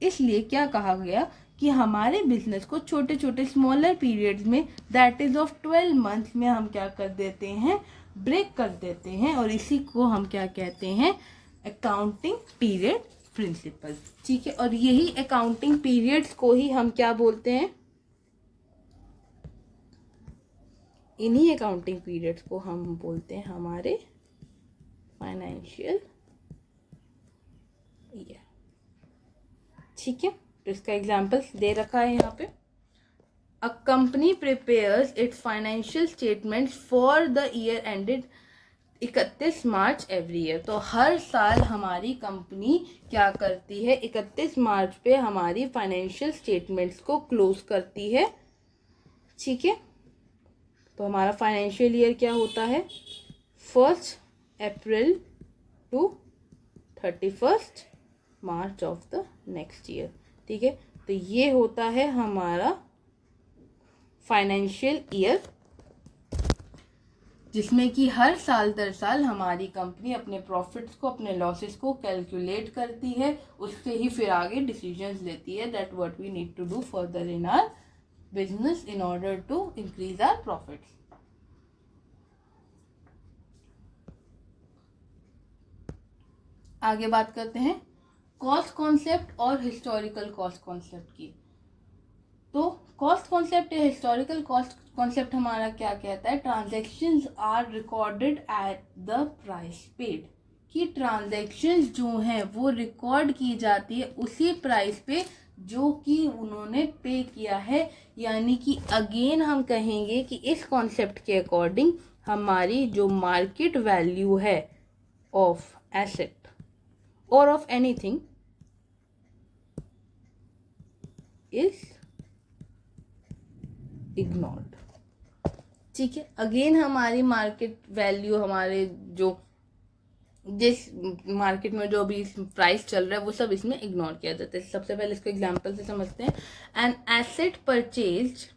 इसलिए क्या कहा गया कि हमारे बिजनेस को छोटे छोटे स्मॉलर पीरियड्स में, दैट इज ऑफ 12 months में हम क्या कर देते हैं, ब्रेक कर देते हैं, और इसी को हम क्या कहते हैं, अकाउंटिंग पीरियड प्रिंसिपल। ठीक है, और यही अकाउंटिंग पीरियड्स को ही हम क्या बोलते हैं, इन्हीं अकाउंटिंग पीरियड्स को हम बोलते हैं हमारे फाइनेंशियल ईयर। ठीक है, तो इसका एग्जाम्पल दे रखा है यहाँ पे। A company prepares it's financial statements for the year ended 31 March every year. तो हर साल हमारी कंपनी क्या करती है, 31 मार्च पे हमारी फाइनेंशियल स्टेटमेंट्स को क्लोज करती है। ठीक है, तो हमारा फाइनेंशियल ईयर क्या होता है, 1 April to 31 March of the next year. ठीक है, तो ये होता है हमारा फाइनेंशियल ईयर, जिसमें कि हर साल दर साल हमारी कंपनी अपने प्रॉफिट्स को, अपने लॉसेस को कैलकुलेट करती है, उससे ही फिर आगे डिसीजंस लेती है that what we need to do further in our business in order to increase our profits. आगे बात करते हैं कॉस्ट कॉन्सेप्ट और हिस्टोरिकल कॉस्ट कॉन्सेप्ट की। तो कॉस्ट कॉन्सेप्ट या हिस्टोरिकल कॉस्ट कॉन्सेप्ट हमारा क्या कहता है, transactions are recorded at the price paid, कि ट्रांजैक्शंस जो हैं वो रिकॉर्ड की जाती है उसी प्राइस पे जो कि उन्होंने पे किया है। यानी कि अगेन हम कहेंगे कि इस कॉन्सेप्ट के अकॉर्डिंग हमारी जो मार्केट वैल्यू है ऑफ एसेट और ऑफ एनीथिंग इज इग्नोर्ड। ठीक है, अगेन हमारी मार्केट वैल्यू, हमारे जो जिस मार्केट में जो अभी प्राइस चल रहा है वो सब इसमें इग्नोर किया जाता है। सबसे पहले इसको एग्जांपल से समझते हैं। An asset purchased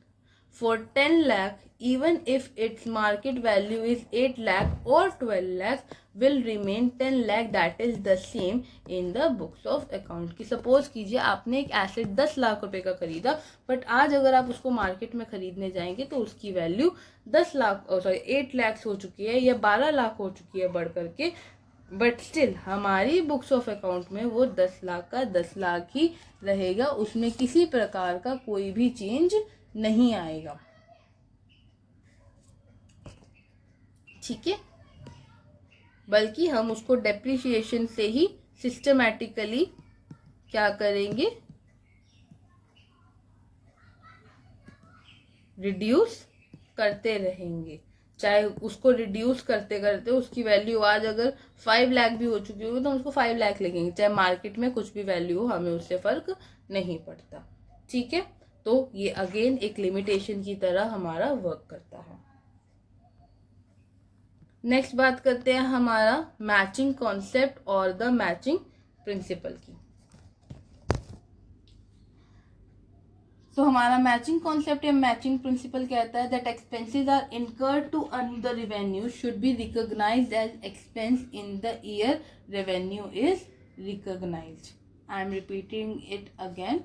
for 10 lakh even if its market value is 8 lakh और 12 lakh will remain 10 lakh that is the same in the books of account. की सपोज कीजिए आपने एक एसेट 10 लाख रुपए का खरीदा, बट आज अगर आप उसको मार्केट में खरीदने जाएंगे तो उसकी वैल्यू 8 लाख हो चुकी है या 12 लाख हो चुकी है बढ़ करके, बट स्टिल हमारी बुक्स ऑफ अकाउंट में वो 10 लाख का 10 लाख ही रहेगा, उसमें किसी प्रकार का कोई भी चेंज नहीं आएगा। ठीक है, बल्कि हम उसको डेप्रिसिएशन से ही सिस्टमैटिकली क्या करेंगे, रिड्यूस करते रहेंगे। चाहे उसको रिड्यूस करते करते उसकी वैल्यू आज अगर 5 लाख भी हो चुकी होगी तो हम उसको 5 लाख लगेंगे, चाहे मार्केट में कुछ भी वैल्यू हो, हमें उससे फर्क नहीं पड़ता। ठीक है, तो ये अगेन एक लिमिटेशन की तरह हमारा वर्क करता है। नेक्स्ट बात करते हैं हमारा मैचिंग कॉन्सेप्ट और द मैचिंग प्रिंसिपल की। तो हमारा मैचिंग कॉन्सेप्ट या मैचिंग प्रिंसिपल कहता है that expenses are incurred to earn the revenue should be recognised as expense in the year revenue is recognised. I am repeating it again,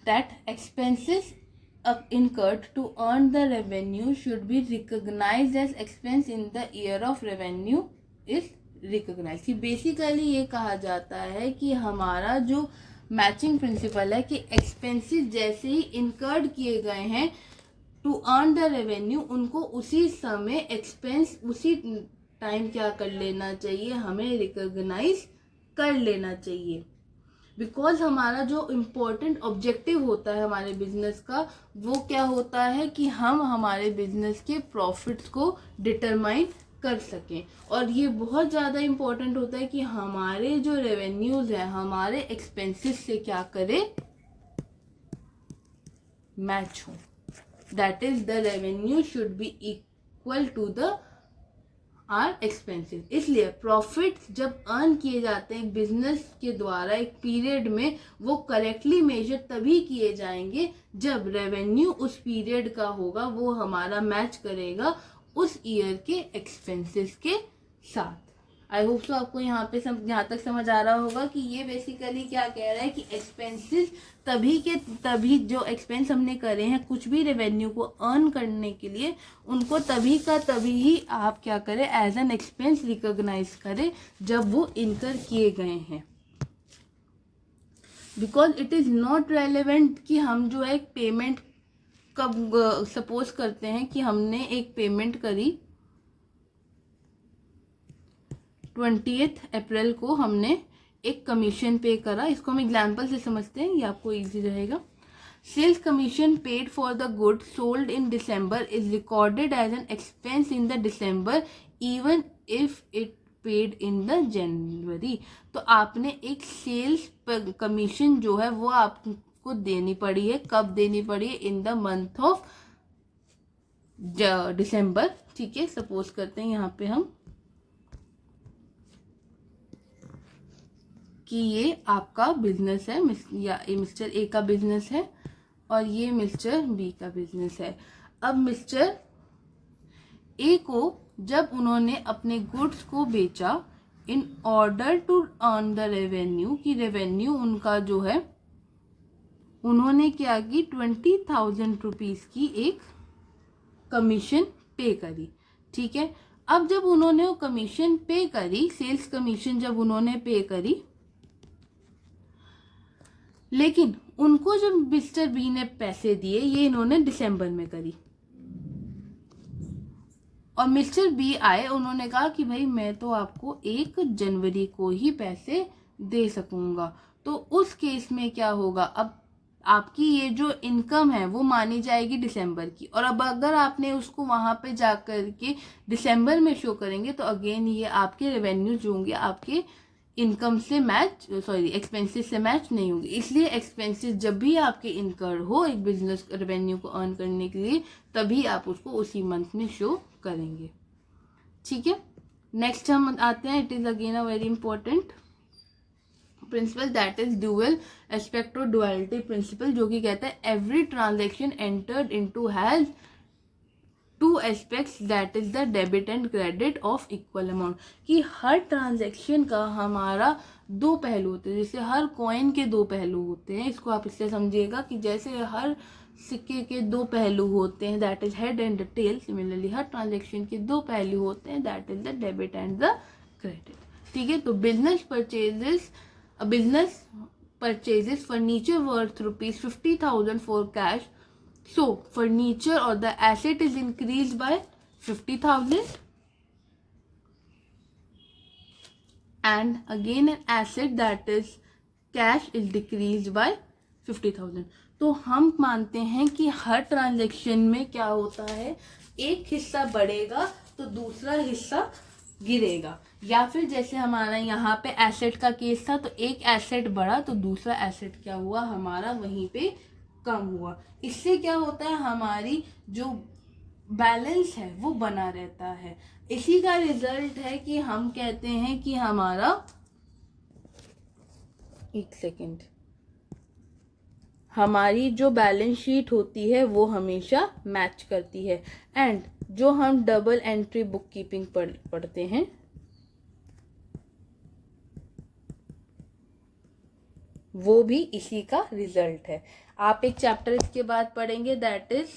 that expenses incurred to earn the revenue should be recognized as expense in the year of revenue is recognized। कि basically ये कहा जाता है कि हमारा जो matching principal है कि एक्सपेंसेस जैसे ही इनकर्ड किए गए हैं टू अर्न द रेवेन्यू, उनको उसी समय एक्सपेंस उसी टाइम क्या कर लेना चाहिए, हमें रिकॉग्नाइज कर लेना चाहिए। बिकॉज हमारा जो इम्पोर्टेंट ऑब्जेक्टिव होता है हमारे बिजनेस का वो क्या होता है कि हम हमारे बिजनेस के प्रॉफिट्स को डिटरमाइन कर सकें, और ये बहुत ज़्यादा इम्पोर्टेंट होता है कि हमारे जो रेवेन्यूज हैं हमारे एक्सपेंसेस से क्या करें, मैच हो। That is the revenue should be equal to the are expenses. इसलिए प्रॉफिट जब अर्न किए जाते हैं बिजनेस के द्वारा एक पीरियड में, वो करेक्टली मेजर तभी किए जाएंगे जब रेवेन्यू उस पीरियड का होगा वो हमारा मैच करेगा उस ईयर के एक्सपेंसेस के साथ। आई होप सो आपको यहाँ यहाँ तक समझ आ रहा होगा कि ये बेसिकली क्या कह रहा है कि एक्सपेंसेस तभी जो एक्सपेंस हमने करे हैं कुछ भी रेवेन्यू को अर्न करने के लिए, उनको तभी का तभी ही आप क्या करें, एज एन एक्सपेंस रिकॉग्नाइज करें जब वो इनकर किए गए हैं। Because it is not relevant कि हम जो है पेमेंट कब, सपोज करते हैं कि हमने एक पेमेंट करी 20 अप्रैल को, हमने एक कमीशन पे करा। इसको हम एग्जाम्पल से समझते हैं, ये आपको इजी रहेगा। Sales commission paid for the good sold in December is recorded as an expense in the December even if it paid in the January. तो आपने एक सेल्स कमीशन जो है वो आपको देनी पड़ी है, कब देनी पड़ी है, in the month of December. ठीक है, सपोज करते हैं यहाँ पे हम कि ये आपका बिजनेस है, या मिस्टर ए का बिजनेस है और ये मिस्टर बी का बिजनेस है। अब मिस्टर ए को जब उन्होंने अपने गुड्स को बेचा in order to earn the revenue, की रेवेन्यू उनका जो है उन्होंने क्या की 20,000 रुपीज की एक कमीशन पे करी। ठीक है, अब जब उन्होंने वो कमीशन पे करी, सेल्स कमीशन जब उन्होंने पे करी लेकिन उनको जब मिस्टर बी ने पैसे दिए, ये इन्होंने दिसंबर में करी, और मिस्टर बी आए, उन्होंने कहा कि भाई मैं तो आपको 1 जनवरी को ही पैसे दे सकूंगा। तो उस केस में क्या होगा, अब आपकी ये जो इनकम है वो मानी जाएगी दिसंबर की, और अब अगर आपने उसको वहां पे जाकर के दिसंबर में शो करेंगे तो अगेन ये आपके रेवेन्यू जो होंगे आपके इनकम से मैच, सॉरी एक्सपेंसेस से मैच नहीं होंगे। इसलिए एक्सपेंसेस जब भी आपके इनकर हो एक बिजनेस रेवेन्यू को अर्न करने के लिए, तभी आप उसको उसी मंथ में शो करेंगे। ठीक है, नेक्स्ट हम आते हैं, it is again a very important principal, that is dual aspect और डुअलिटी प्रिंसिपल, जो कि कहता है every transaction entered into has 2 aspects, that is the debit and credit of equal amount, कि हर ट्रांजेक्शन का हमारा 2 पहलू होते हैं, जैसे हर कॉइन के 2 पहलू होते हैं। इसको आप इससे समझिएगा कि जैसे हर सिक्के के 2 पहलू होते हैं, that is head and tail, similarly हर ट्रांजेक्शन के 2 पहलू होते हैं, that is the debit and the credit. ठीक है, तो business purchases furniture worth ₹50,000 for cash, so furniture or the asset is increased by 50,000, and again an asset that is cash is decreased by 50,000। तो हम मानते हैं कि हर transaction में क्या होता है, एक हिस्सा बढ़ेगा तो दूसरा हिस्सा गिरेगा, या फिर जैसे हमारा यहाँ पे एसेट का केस था, तो एक एसेट बढ़ा तो दूसरा एसेट क्या हुआ हमारा वहीं पे कम हुआ। इससे क्या होता है, हमारी जो बैलेंस है वो बना रहता है। इसी का रिजल्ट है कि हम कहते हैं कि हमारा, एक सेकेंड, हमारी जो बैलेंस शीट होती है वो हमेशा मैच करती है। एंड जो हम डबल एंट्री बुक कीपिंग पढ़ते हैं, वो भी इसी का रिजल्ट है। आप एक चैप्टर इसके बाद पढ़ेंगे, दैट इज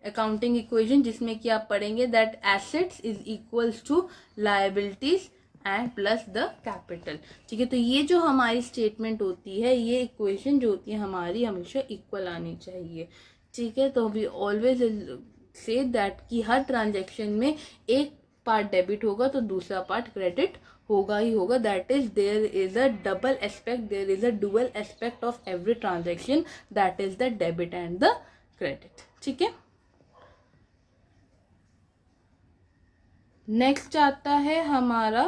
अकाउंटिंग इक्वेशन, जिसमें कि आप पढ़ेंगे that assets is equals to liabilities and plus the capital. ठीक है, तो ये जो हमारी स्टेटमेंट होती है, ये इक्वेशन जो होती है हमारी हमेशा इक्वल आनी चाहिए। ठीक है, तो वी ऑलवेज से दैट कि हर ट्रांजैक्शन में एक पार्ट डेबिट होगा तो दूसरा पार्ट क्रेडिट होगा ही होगा, that is there is a double aspect, there is a dual aspect of every transaction, that is the debit and the credit. ठीक है, नेक्स्ट आता है हमारा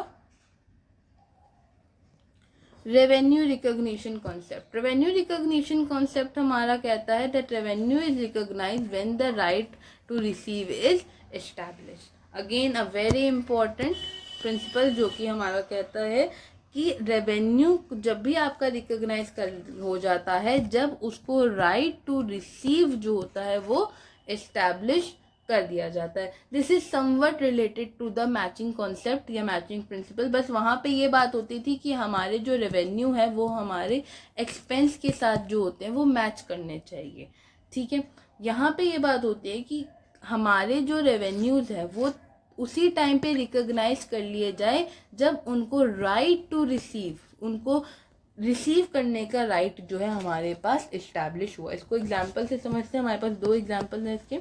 revenue recognition concept. Revenue recognition concept हमारा कहता है that revenue is recognised when the right to receive is established. Again a very important principle, जो कि हमारा कहता है कि रेवेन्यू जब भी आपका रिकॉग्नाइज हो जाता है, जब उसको राइट टू रिसीव जो होता है वो एस्टैब्लिश कर दिया जाता है। This is something related to the matching concept या मैचिंग प्रिंसिपल। बस वहाँ पे ये बात होती थी कि हमारे जो रेवेन्यू है वो हमारे एक्सपेंस के साथ जो होते हैं वो मैच करने चाहिए। ठीक है, यहाँ पे ये बात होती है कि हमारे जो रेवेन्यूज है वो उसी टाइम पे रिकॉग्नाइज कर लिए जाए जब उनको राइट टू रिसीव, उनको रिसीव करने का राइट जो है हमारे पास इस्टेब्लिश हुआ। इसको एग्जाम्पल से समझते हैं, हमारे पास 2 एग्जाम्पल हैं इसके।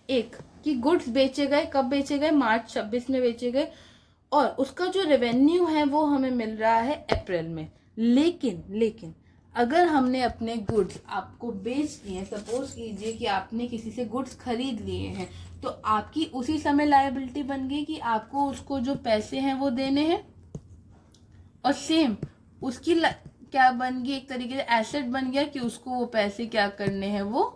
एक कि गुड्स बेचे गए, कब बेचे गए, मार्च 26 में बेचे गए, और उसका जो रेवेन्यू है वो हमें मिल रहा है अप्रैल में। लेकिन अगर हमने अपने गुड्स आपको बेच दिए, सपोज कीजिए कि आपने किसी से गुड्स खरीद लिए हैं, तो आपकी उसी समय लायबिलिटी बन गई कि आपको उसको जो पैसे हैं वो देने हैं, और सेम उसकी क्या बन गई, एक तरीके से एसेट बन गया कि उसको वो पैसे क्या करने हैं, वो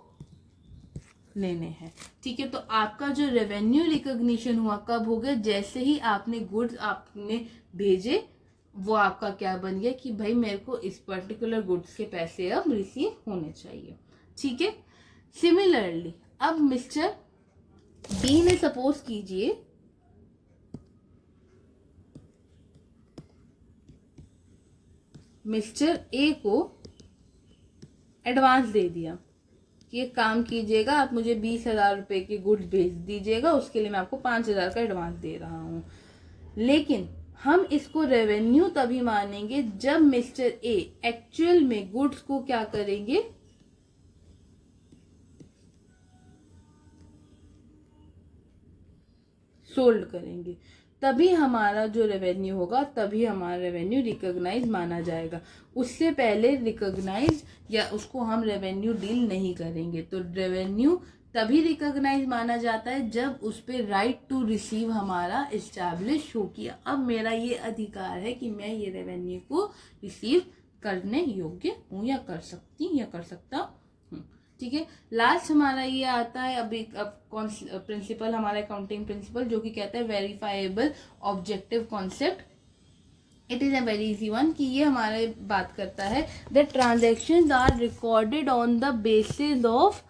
लेने हैं। ठीक है, तो आपका जो रेवेन्यू रिकॉग्निशन हुआ कब हो गया, जैसे ही आपने गुड्स आपने भेजे, वो आपका क्या बन गया कि भाई मेरे को इस पर्टिकुलर गुड्स के पैसे अब रिसीव होने चाहिए। ठीक है, सिमिलरली अब मिस्टर बी ने सपोज कीजिए मिस्टर ए को एडवांस दे दिया कि ये काम कीजिएगा, आप मुझे 20,000 रुपए के गुड्स भेज दीजिएगा, उसके लिए मैं आपको 5,000 का एडवांस दे रहा हूँ। लेकिन हम इसको रेवेन्यू तभी मानेंगे जब मिस्टर ए एक्चुअल में गुड्स को क्या करेंगे, सोल्ड करेंगे, तभी हमारा जो रेवेन्यू होगा, तभी हमारा रेवेन्यू रिकॉग्नाइज माना जाएगा। उससे पहले रिकॉग्नाइज या उसको हम रेवेन्यू डील नहीं करेंगे। तो रेवेन्यू तभी रिकॉग्नाइज माना जाता है जब उस पर राइट टू रिसीव हमारा इस्टेब्लिश हो किया, अब मेरा ये अधिकार है कि मैं ये रेवेन्यू को रिसीव करने योग्य हूँ या कर सकती या कर सकता हूँ। ठीक है, लास्ट हमारा ये आता है अब कौन प्रिंसिपल, हमारा अकाउंटिंग प्रिंसिपल, जो कि कहता है verifiable objective concept. It is a very easy one कि ये हमारे बात करता है the transactions are recorded on the basis of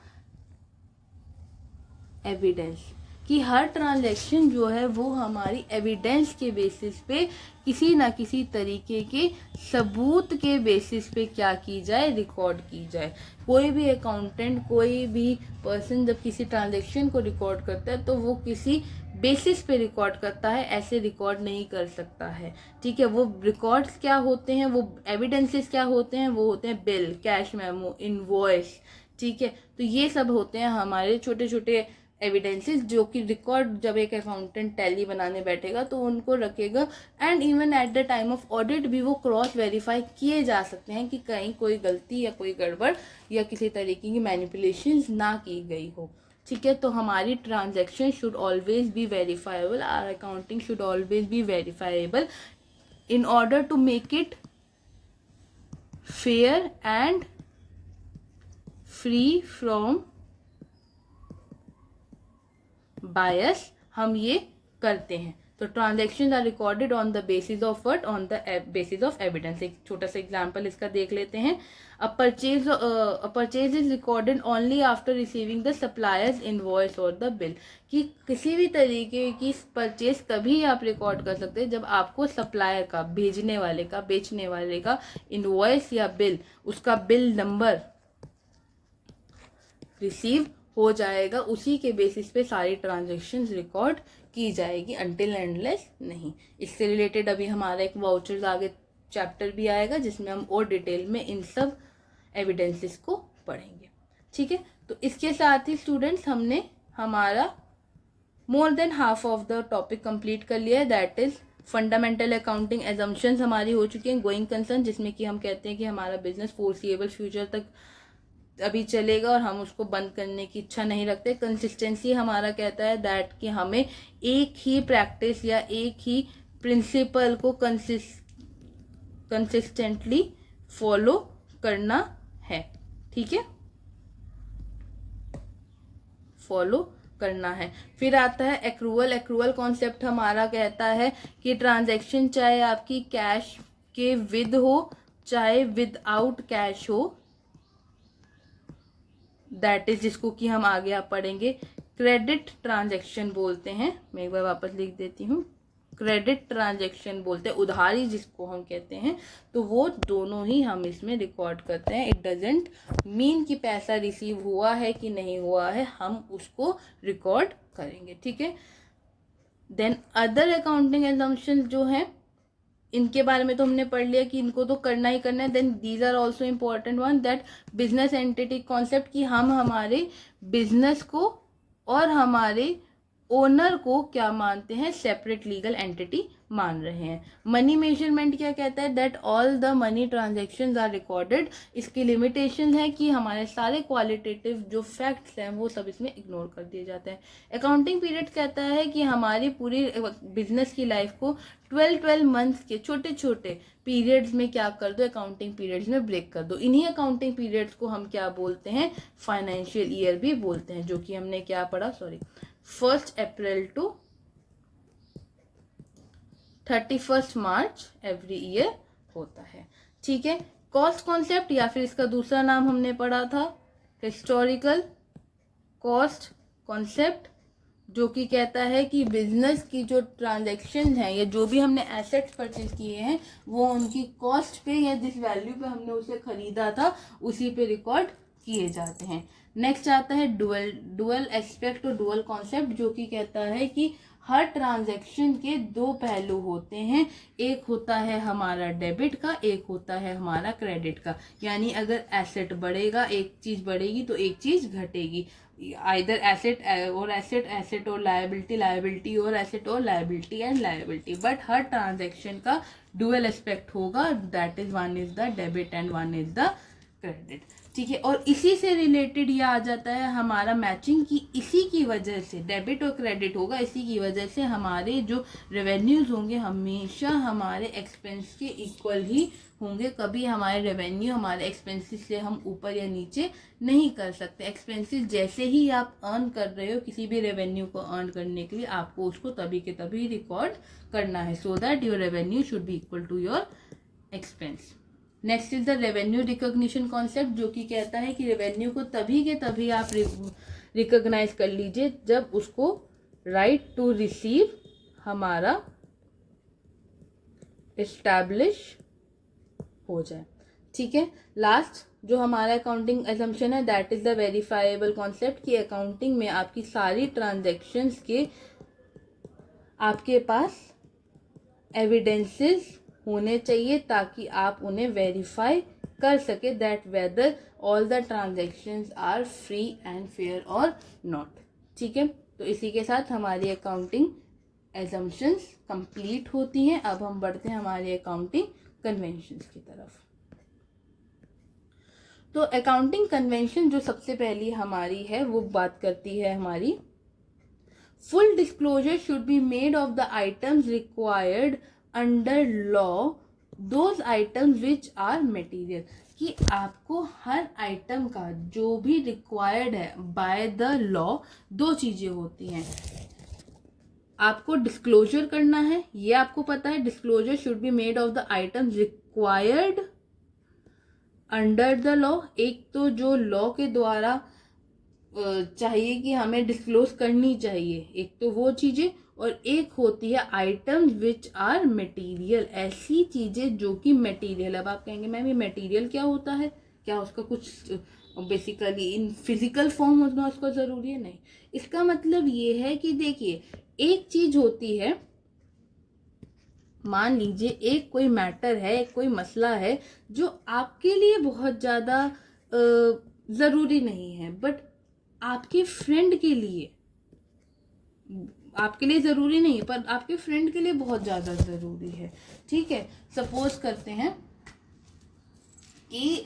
evidence, कि हर ट्रांजैक्शन जो है वो हमारी एविडेंस के बेसिस पे, किसी ना किसी तरीके के सबूत के बेसिस पे क्या की जाए, रिकॉर्ड की जाए। कोई भी अकाउंटेंट, कोई भी पर्सन जब किसी ट्रांजैक्शन को रिकॉर्ड करता है तो वो किसी बेसिस पे रिकॉर्ड करता है, ऐसे रिकॉर्ड नहीं कर सकता है। ठीक है, वो रिकॉर्ड्स क्या होते हैं, वो एविडेंसेस क्या होते हैं, वो होते हैं बिल, कैश मेमो, इनवॉइस। ठीक है, तो ये सब होते हैं हमारे छोटे छोटे एविडेंसेस जो कि रिकॉर्ड जब एक अकाउंटेंट टैली बनाने बैठेगा तो उनको रखेगा। And even at the time of audit भी वो क्रॉस वेरीफाई किए जा सकते हैं कि कहीं कोई गलती या कोई गड़बड़ या किसी तरीके की मैनिपुलेशंस ना की गई हो। ठीक है, तो हमारी transaction should always be verifiable, our accounting should always be verifiable in order to make it fair and free from bias, हम ये करते हैं। तो transaction are recorded on the basis of what, on the basis of evidence. एक छोटा सा example इसका देख लेते हैं। A purchase is recorded only after receiving the supplier's invoice और द बिल, कि किसी भी तरीके की परचेज तभी आप रिकॉर्ड कर सकते हैं जब आपको सप्लायर का, भेजने वाले का, बेचने वाले का इनवॉइस या बिल, उसका बिल नंबर रिसीव हो जाएगा। उसी के बेसिस पे सारी ट्रांजैक्शंस रिकॉर्ड की जाएगी, अनटिल एंडलेस नहीं। इससे रिलेटेड अभी हमारा एक वाउचर्स आगे चैप्टर भी आएगा जिसमें हम और डिटेल में इन सब एविडेंसेस को पढ़ेंगे। ठीक है, तो इसके साथ ही स्टूडेंट्स हमने हमारा more than half of the topic complete कर लिया है। That is fundamental accounting assumptions हमारी हो चुकी हैं। गोइंग कंसर्न, जिसमें कि हम कहते हैं कि हमारा बिजनेस फोर्सिएबल फ्यूचर तक अभी चलेगा और हम उसको बंद करने की इच्छा नहीं रखते। कंसिस्टेंसी हमारा कहता है दैट कि हमें एक ही प्रैक्टिस या एक ही प्रिंसिपल को कंसिस्टेंटली फॉलो करना है। ठीक है, फॉलो करना है। फिर आता है एक्रूअल। एक्रूअल कॉन्सेप्ट हमारा कहता है कि ट्रांजैक्शन चाहे आपकी कैश के विद हो चाहे विदाउट कैश हो, दैट इज जिसको कि हम आगे आप पढ़ेंगे क्रेडिट ट्रांजैक्शन बोलते हैं। मैं एक बार वापस लिख देती हूँ, क्रेडिट ट्रांजैक्शन बोलते हैं, उधारी जिसको हम कहते हैं। तो वो दोनों ही हम इसमें रिकॉर्ड करते हैं। इट डजेंट मीन कि पैसा रिसीव हुआ है कि नहीं हुआ है, हम उसको रिकॉर्ड करेंगे। ठीक है, देन अदर अकाउंटिंग एजम्पशन जो है, इनके बारे में तो हमने पढ़ लिया कि इनको तो करना ही करना है। Then these are also important one, that business entity concept, कि हम हमारे बिजनेस को और हमारे ओनर को क्या मानते हैं, सेपरेट लीगल एंटिटी मान रहे हैं। मनी मेजरमेंट क्या कहता है, that all the money transactions are recorded. इसकी लिमिटेशन है कि हमारे सारे क्वालिटेटिव जो फैक्ट्स हैं वो सब इसमें इग्नोर कर दिए जाते हैं। अकाउंटिंग पीरियड कहता है कि हमारी पूरी बिजनेस की लाइफ को 12 मंथ्स के छोटे छोटे पीरियड्स में क्या कर दो, अकाउंटिंग पीरियड्स में ब्रेक कर दो। इन्हीं अकाउंटिंग पीरियड्स को हम क्या बोलते हैं, फाइनेंशियल ईयर भी बोलते हैं, जो कि हमने क्या पढ़ा, 1 April to 31 March every year होता है। ठीक है, कॉस्ट कॉन्सेप्ट या फिर इसका दूसरा नाम हमने पढ़ा था हिस्टोरिकल कॉस्ट कॉन्सेप्ट, जो कि कहता है कि बिजनेस की जो ट्रांजैक्शन हैं या जो भी हमने एसेट्स परचेज किए हैं वो उनकी कॉस्ट पे या जिस वैल्यू पे हमने उसे खरीदा था उसी पे रिकॉर्ड किए जाते हैं। नेक्स्ट आता है डुअल एस्पेक्ट और डुअल कॉन्सेप्ट, जो कि कहता है कि हर ट्रांजैक्शन के दो पहलू होते हैं, एक होता है हमारा डेबिट का, एक होता है हमारा क्रेडिट का। यानी अगर एसेट बढ़ेगा, एक चीज बढ़ेगी तो एक चीज घटेगी, आइदर एसेट और एसेट, एसेट और लायबिलिटी, लायबिलिटी और एसेट और liability and liability. But her transaction का डुअल एस्पेक्ट होगा, that is one is the debit and one is the credit. ठीक है, और इसी से रिलेटेड ये आ जाता है हमारा मैचिंग की, इसी की वजह से डेबिट और क्रेडिट होगा, इसी की वजह से हमारे जो रेवेन्यूज होंगे हमेशा हमारे एक्सपेंस के इक्वल ही होंगे। कभी हमारे रेवेन्यू हमारे एक्सपेंसेस से हम ऊपर या नीचे नहीं कर सकते। एक्सपेंसेस जैसे ही आप अर्न कर रहे हो, किसी भी रेवेन्यू को अर्न करने के लिए आपको उसको तभी के तभी रिकॉर्ड करना है, so that your revenue should be equal to your expense. Next is the revenue recognition concept, जो कि कहता है कि रेवेन्यू को तभी के तभी आप रिकॉग्नाइज कर लीजिए जब उसको राइट टू रिसीव हमारा एस्टैब्लिश हो जाए। ठीक है, लास्ट जो हमारा अकाउंटिंग एजम्पशन है that is the verifiable concept, कि अकाउंटिंग में आपकी सारी ट्रांजैक्शंस के आपके पास एविडेंसेस होने चाहिए ताकि आप उन्हें वेरीफाई कर सके, that whether all the transactions are free and fair और नॉट। ठीक है, तो इसी के साथ हमारी अकाउंटिंग एजम्पशंस कंप्लीट होती हैं। अब हम बढ़ते हैं हमारे अकाउंटिंग कन्वेंशंस की तरफ। तो अकाउंटिंग कन्वेंशन जो सबसे पहली हमारी है वो बात करती है हमारी full disclosure should be made of the items required under law, those items which are material, कि आपको हर आइटम का जो भी रिक्वायर्ड है बाय द लॉ, दो चीजें होती हैं, आपको डिस्क्लोजर करना है, ये आपको पता है, disclosure should be made of the items required under the law. एक तो जो लॉ के द्वारा चाहिए कि हमें डिस्क्लोज करनी चाहिए, एक तो वो चीजें, और एक होती है आइटम्स विच आर मटेरियल, ऐसी चीजें जो कि मटेरियल। अब आप कहेंगे मैम ये मटेरियल क्या होता है, क्या उसका कुछ बेसिकली इन फिजिकल फॉर्म होना उसका जरूरी है? नहीं, इसका मतलब ये है कि देखिए एक चीज होती है, मान लीजिए एक कोई मैटर है, एक कोई मसला है जो आपके लिए बहुत ज़्यादा ज़रूरी नहीं है, बट आपके फ्रेंड के लिए, आपके लिए ज़रूरी नहीं है पर आपके फ्रेंड के लिए बहुत ज़्यादा ज़रूरी है। ठीक है, सपोज करते हैं कि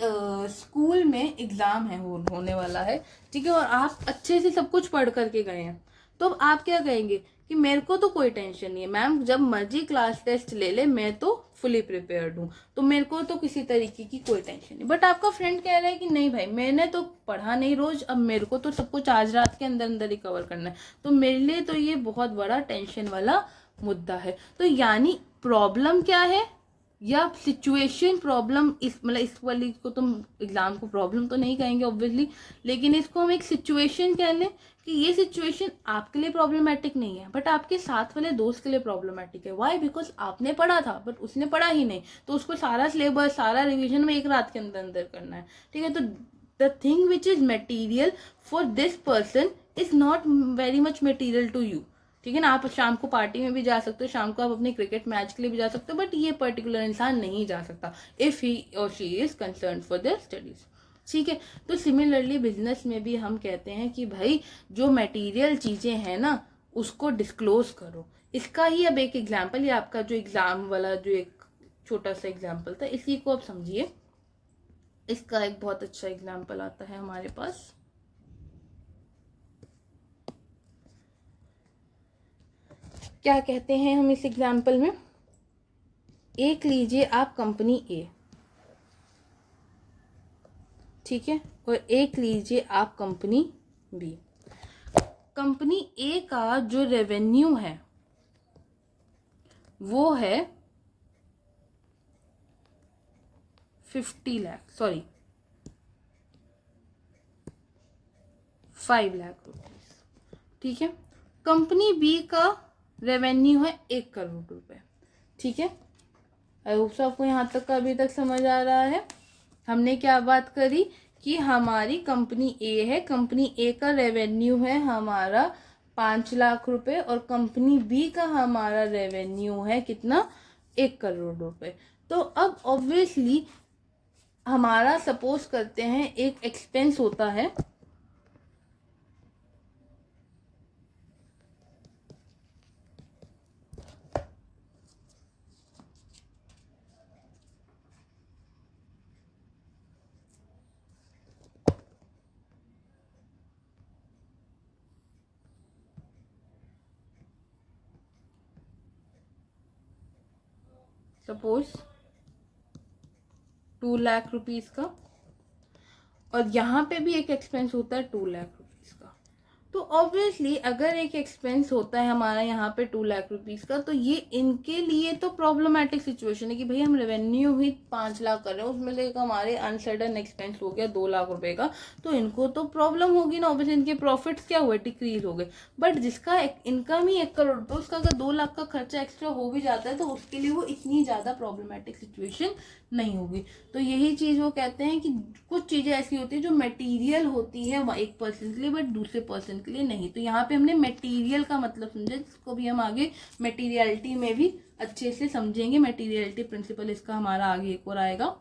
स्कूल में एग्ज़ाम है, होने वाला है, ठीक है, और आप अच्छे से सब कुछ पढ़ करके गए हैं, तो आप क्या कहेंगे कि मेरे को तो कोई टेंशन नहीं है मैम, जब मर्जी क्लास टेस्ट ले ले, मैं तो फुली प्रिपेयर्ड हूँ, तो मेरे को तो किसी तरीके की कोई टेंशन नहीं। बट आपका फ्रेंड कह रहा है कि नहीं भाई मैंने तो पढ़ा नहीं रोज, अब मेरे को तो सब कुछ आज रात के अंदर अंदर ही कवर करना है, तो मेरे लिए तो ये बहुत बड़ा टेंशन वाला मुद्दा है। तो यानी प्रॉब्लम क्या है, या सिचुएशन प्रॉब्लम, इस मतलब इस वाली को तुम एग्जाम को प्रॉब्लम तो नहीं कहेंगे ऑब्वियसली, लेकिन इसको हम एक सिचुएशन कह लें कि ये सिचुएशन आपके लिए प्रॉब्लमैटिक नहीं है बट आपके साथ वाले दोस्त के लिए प्रॉब्लमैटिक है। व्हाई? बिकॉज आपने पढ़ा था बट उसने पढ़ा ही नहीं, तो उसको सारा सिलेबस सारा रिविजन में एक रात के अंदर अंदर करना है। ठीक है, तो the thing which is material for this person is not very much material to you. ठीक है ना, आप शाम को पार्टी में भी जा सकते हो, शाम को आप अपने क्रिकेट मैच के लिए भी जा सकते हो, बट ये पर्टिकुलर इंसान नहीं जा सकता इफ ही और she is concern for their studies. ठीक है, तो सिमिलरली बिजनेस में भी हम कहते हैं कि भाई जो मटेरियल चीजें हैं ना उसको डिस्क्लोज करो। इसका ही अब एक एग्जाम्पल, ये आपका जो एग्जाम वाला जो एक छोटा सा एग्जाम्पल था, इसी को आप समझिए। इसका एक बहुत अच्छा एग्जाम्पल आता है हमारे पास। क्या कहते हैं हम इस एग्जाम्पल में, एक लीजिए आप कंपनी ए, ठीक है, और एक लीजिए आप कंपनी बी। कंपनी ए का जो रेवेन्यू है वो है 5 लाख रुपीज। ठीक है, कंपनी बी का रेवेन्यू है 1 करोड़ रुपए। ठीक है, आई होप आपको यहाँ तक का अभी तक समझ आ रहा है। हमने क्या बात करी कि हमारी कंपनी ए है, कंपनी ए का रेवेन्यू है हमारा 5 लाख रुपए और कंपनी बी का हमारा रेवेन्यू है कितना, 1 करोड़ रुपए। तो अब ऑब्वियसली हमारा सपोज करते हैं एक एक्सपेंस होता है सपोज 2 लाख रुपीस का, और यहाँ पे भी एक एक्सपेंस होता है 2 लाख रुपीस का। तो ऑब्वियसली अगर एक एक्सपेंस होता है हमारा यहाँ पे 2 लाख रुपीस का, तो ये इनके लिए तो प्रॉब्लमेटिक सिचुएशन है कि भाई हम रेवेन्यू ही 5 लाख कर रहे हैं, उसमें से एक हमारे अनसडन एक्सपेंस हो गया 2 लाख रुपए का, तो इनको तो प्रॉब्लम होगी ना, ऑब्वियसली इनके प्रॉफिट्स क्या हुए, डिक्रीज हो गए। बट जिसका इनकम ही 1 करोड़ रुपये, उसका अगर 2 लाख का खर्चा एक्स्ट्रा हो भी जाता है तो उसके लिए वो इतनी ज़्यादा प्रॉब्लमेटिक सिचुएशन नहीं होगी। तो यही चीज़ वो कहते हैं कि कुछ चीज़ें ऐसी होती है जो मटेरियल होती है एक पर्सन के लिए बट दूसरे पर्सन के लिए नहीं। तो यहाँ पे हमने मटेरियल का मतलब समझा, जिसको भी हम आगे मटेरियलिटी में भी अच्छे से समझेंगे। मटेरियलिटी प्रिंसिपल इसका हमारा आगे एक और आएगा,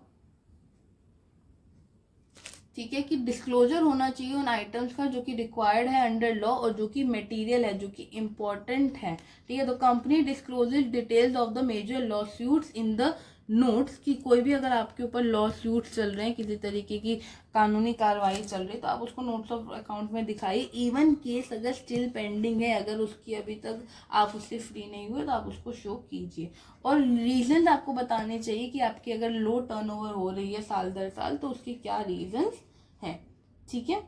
ठीक है, कि डिस्क्लोजर होना चाहिए उन आइटम्स का जो कि रिक्वायर्ड है अंडर लॉ और जो कि मटेरियल है, जो कि इम्पोर्टेंट है, ठीक है। तो company discloses details of the major lawsuits in the notes, कि कोई भी अगर आपके ऊपर लॉ सूट्स चल रहे हैं, किसी तरीके की कानूनी कार्रवाई चल रही है, तो आप उसको नोट्स ऑफ अकाउंट में दिखाइए। इवन केस अगर स्टिल पेंडिंग है, अगर उसकी अभी तक आप उससे फ्री नहीं हुए, तो आप उसको शो कीजिए। और रीजन आपको बताने चाहिए कि आपकी अगर लो टर्नओवर हो रही है साल दर साल, तो उसके क्या रीजंस हैं, ठीक है।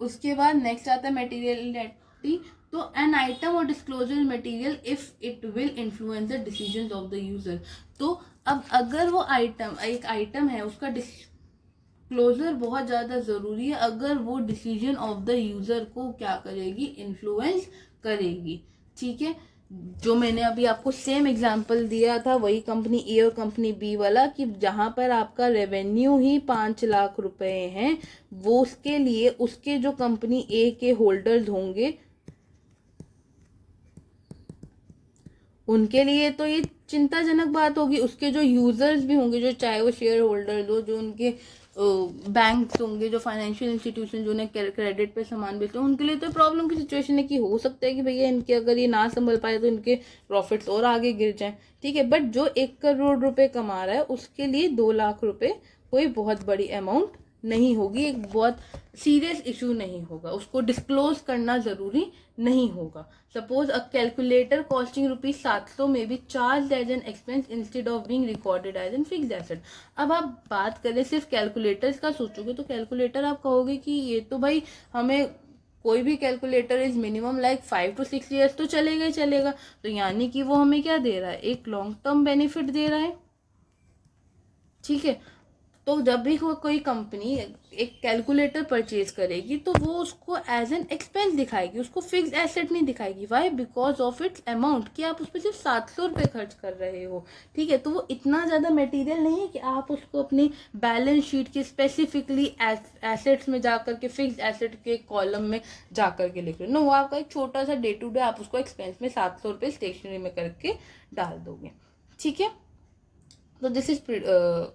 उसके बाद नेक्स्ट आता है मटेरियलिटी। तो एन आइटम और disclosure material if it will influence the decisions of the user. तो अब अगर वो आइटम एक आइटम है, उसका डिस्क्लोजर बहुत ज़्यादा ज़रूरी है अगर वो डिसीजन ऑफ द यूज़र को क्या करेगी, इन्फ्लुएंस करेगी, ठीक है। जो मैंने अभी आपको सेम एग्जांपल दिया था वही कंपनी ए और कंपनी बी वाला, कि जहां पर आपका रेवेन्यू ही 5 लाख रुपए हैं, वो उसके लिए उसके जो कंपनी ए के होल्डर्स होंगे उनके लिए तो ये चिंताजनक बात होगी। उसके जो यूजर्स भी होंगे, जो चाहे वो शेयर होल्डर्स हो, जो उनके बैंक्स होंगे, जो फाइनेंशियल इंस्टीट्यूशन जो उन्हें क्रेडिट पे सामान बेचते हैं, उनके लिए तो प्रॉब्लम की सिचुएशन है कि हो सकता है कि भैया इनके अगर ये ना संभल पाए तो इनके प्रॉफिट्स और आगे गिर जाएं, ठीक है। बट जो 1 करोड़ रुपए कमा रहा है उसके लिए 2 लाख रुपए कोई बहुत बड़ी अमाउंट नहीं होगी, एक बहुत सीरियस इशू नहीं होगा, उसको डिस्क्लोज करना जरूरी नहीं होगा। सपोज अ कैलकुलेटर कॉस्टिंग ₹700 में be charge as an expense instead of being recorded as an fixed asset. अब आप बात करें सिर्फ कैलकुलेटर्स का सोचोगे तो कैलकुलेटर आप कहोगे कि ये तो भाई हमें कोई भी calculator is minimum like 5 to 6 years तो चलेगा ही चलेगा। तो यानी कि वो हमें क्या दे रहा है, एक लॉन्ग टर्म बेनिफिट दे रहा है, ठीक है। तो जब भी कोई कंपनी एक कैलकुलेटर परचेज करेगी तो वो उसको एज एन एक्सपेंस दिखाएगी, उसको फिक्स्ड एसेट नहीं दिखाएगी। Why? Because of its amount, कि आप उस पर सिर्फ 700 रुपये खर्च कर रहे हो, ठीक है। तो वो इतना ज़्यादा मटेरियल नहीं है कि आप उसको अपनी बैलेंस शीट के स्पेसिफिकली एसेट्स में जा करके फिक्स्ड एसेट के कॉलम में जा करके लिख रहे हो। नो, वो आपका एक छोटा सा डे टू डे आप उसको एक्सपेंस में 700 रुपये स्टेशनरी में करके डाल दोगे, ठीक है। तो दिस इज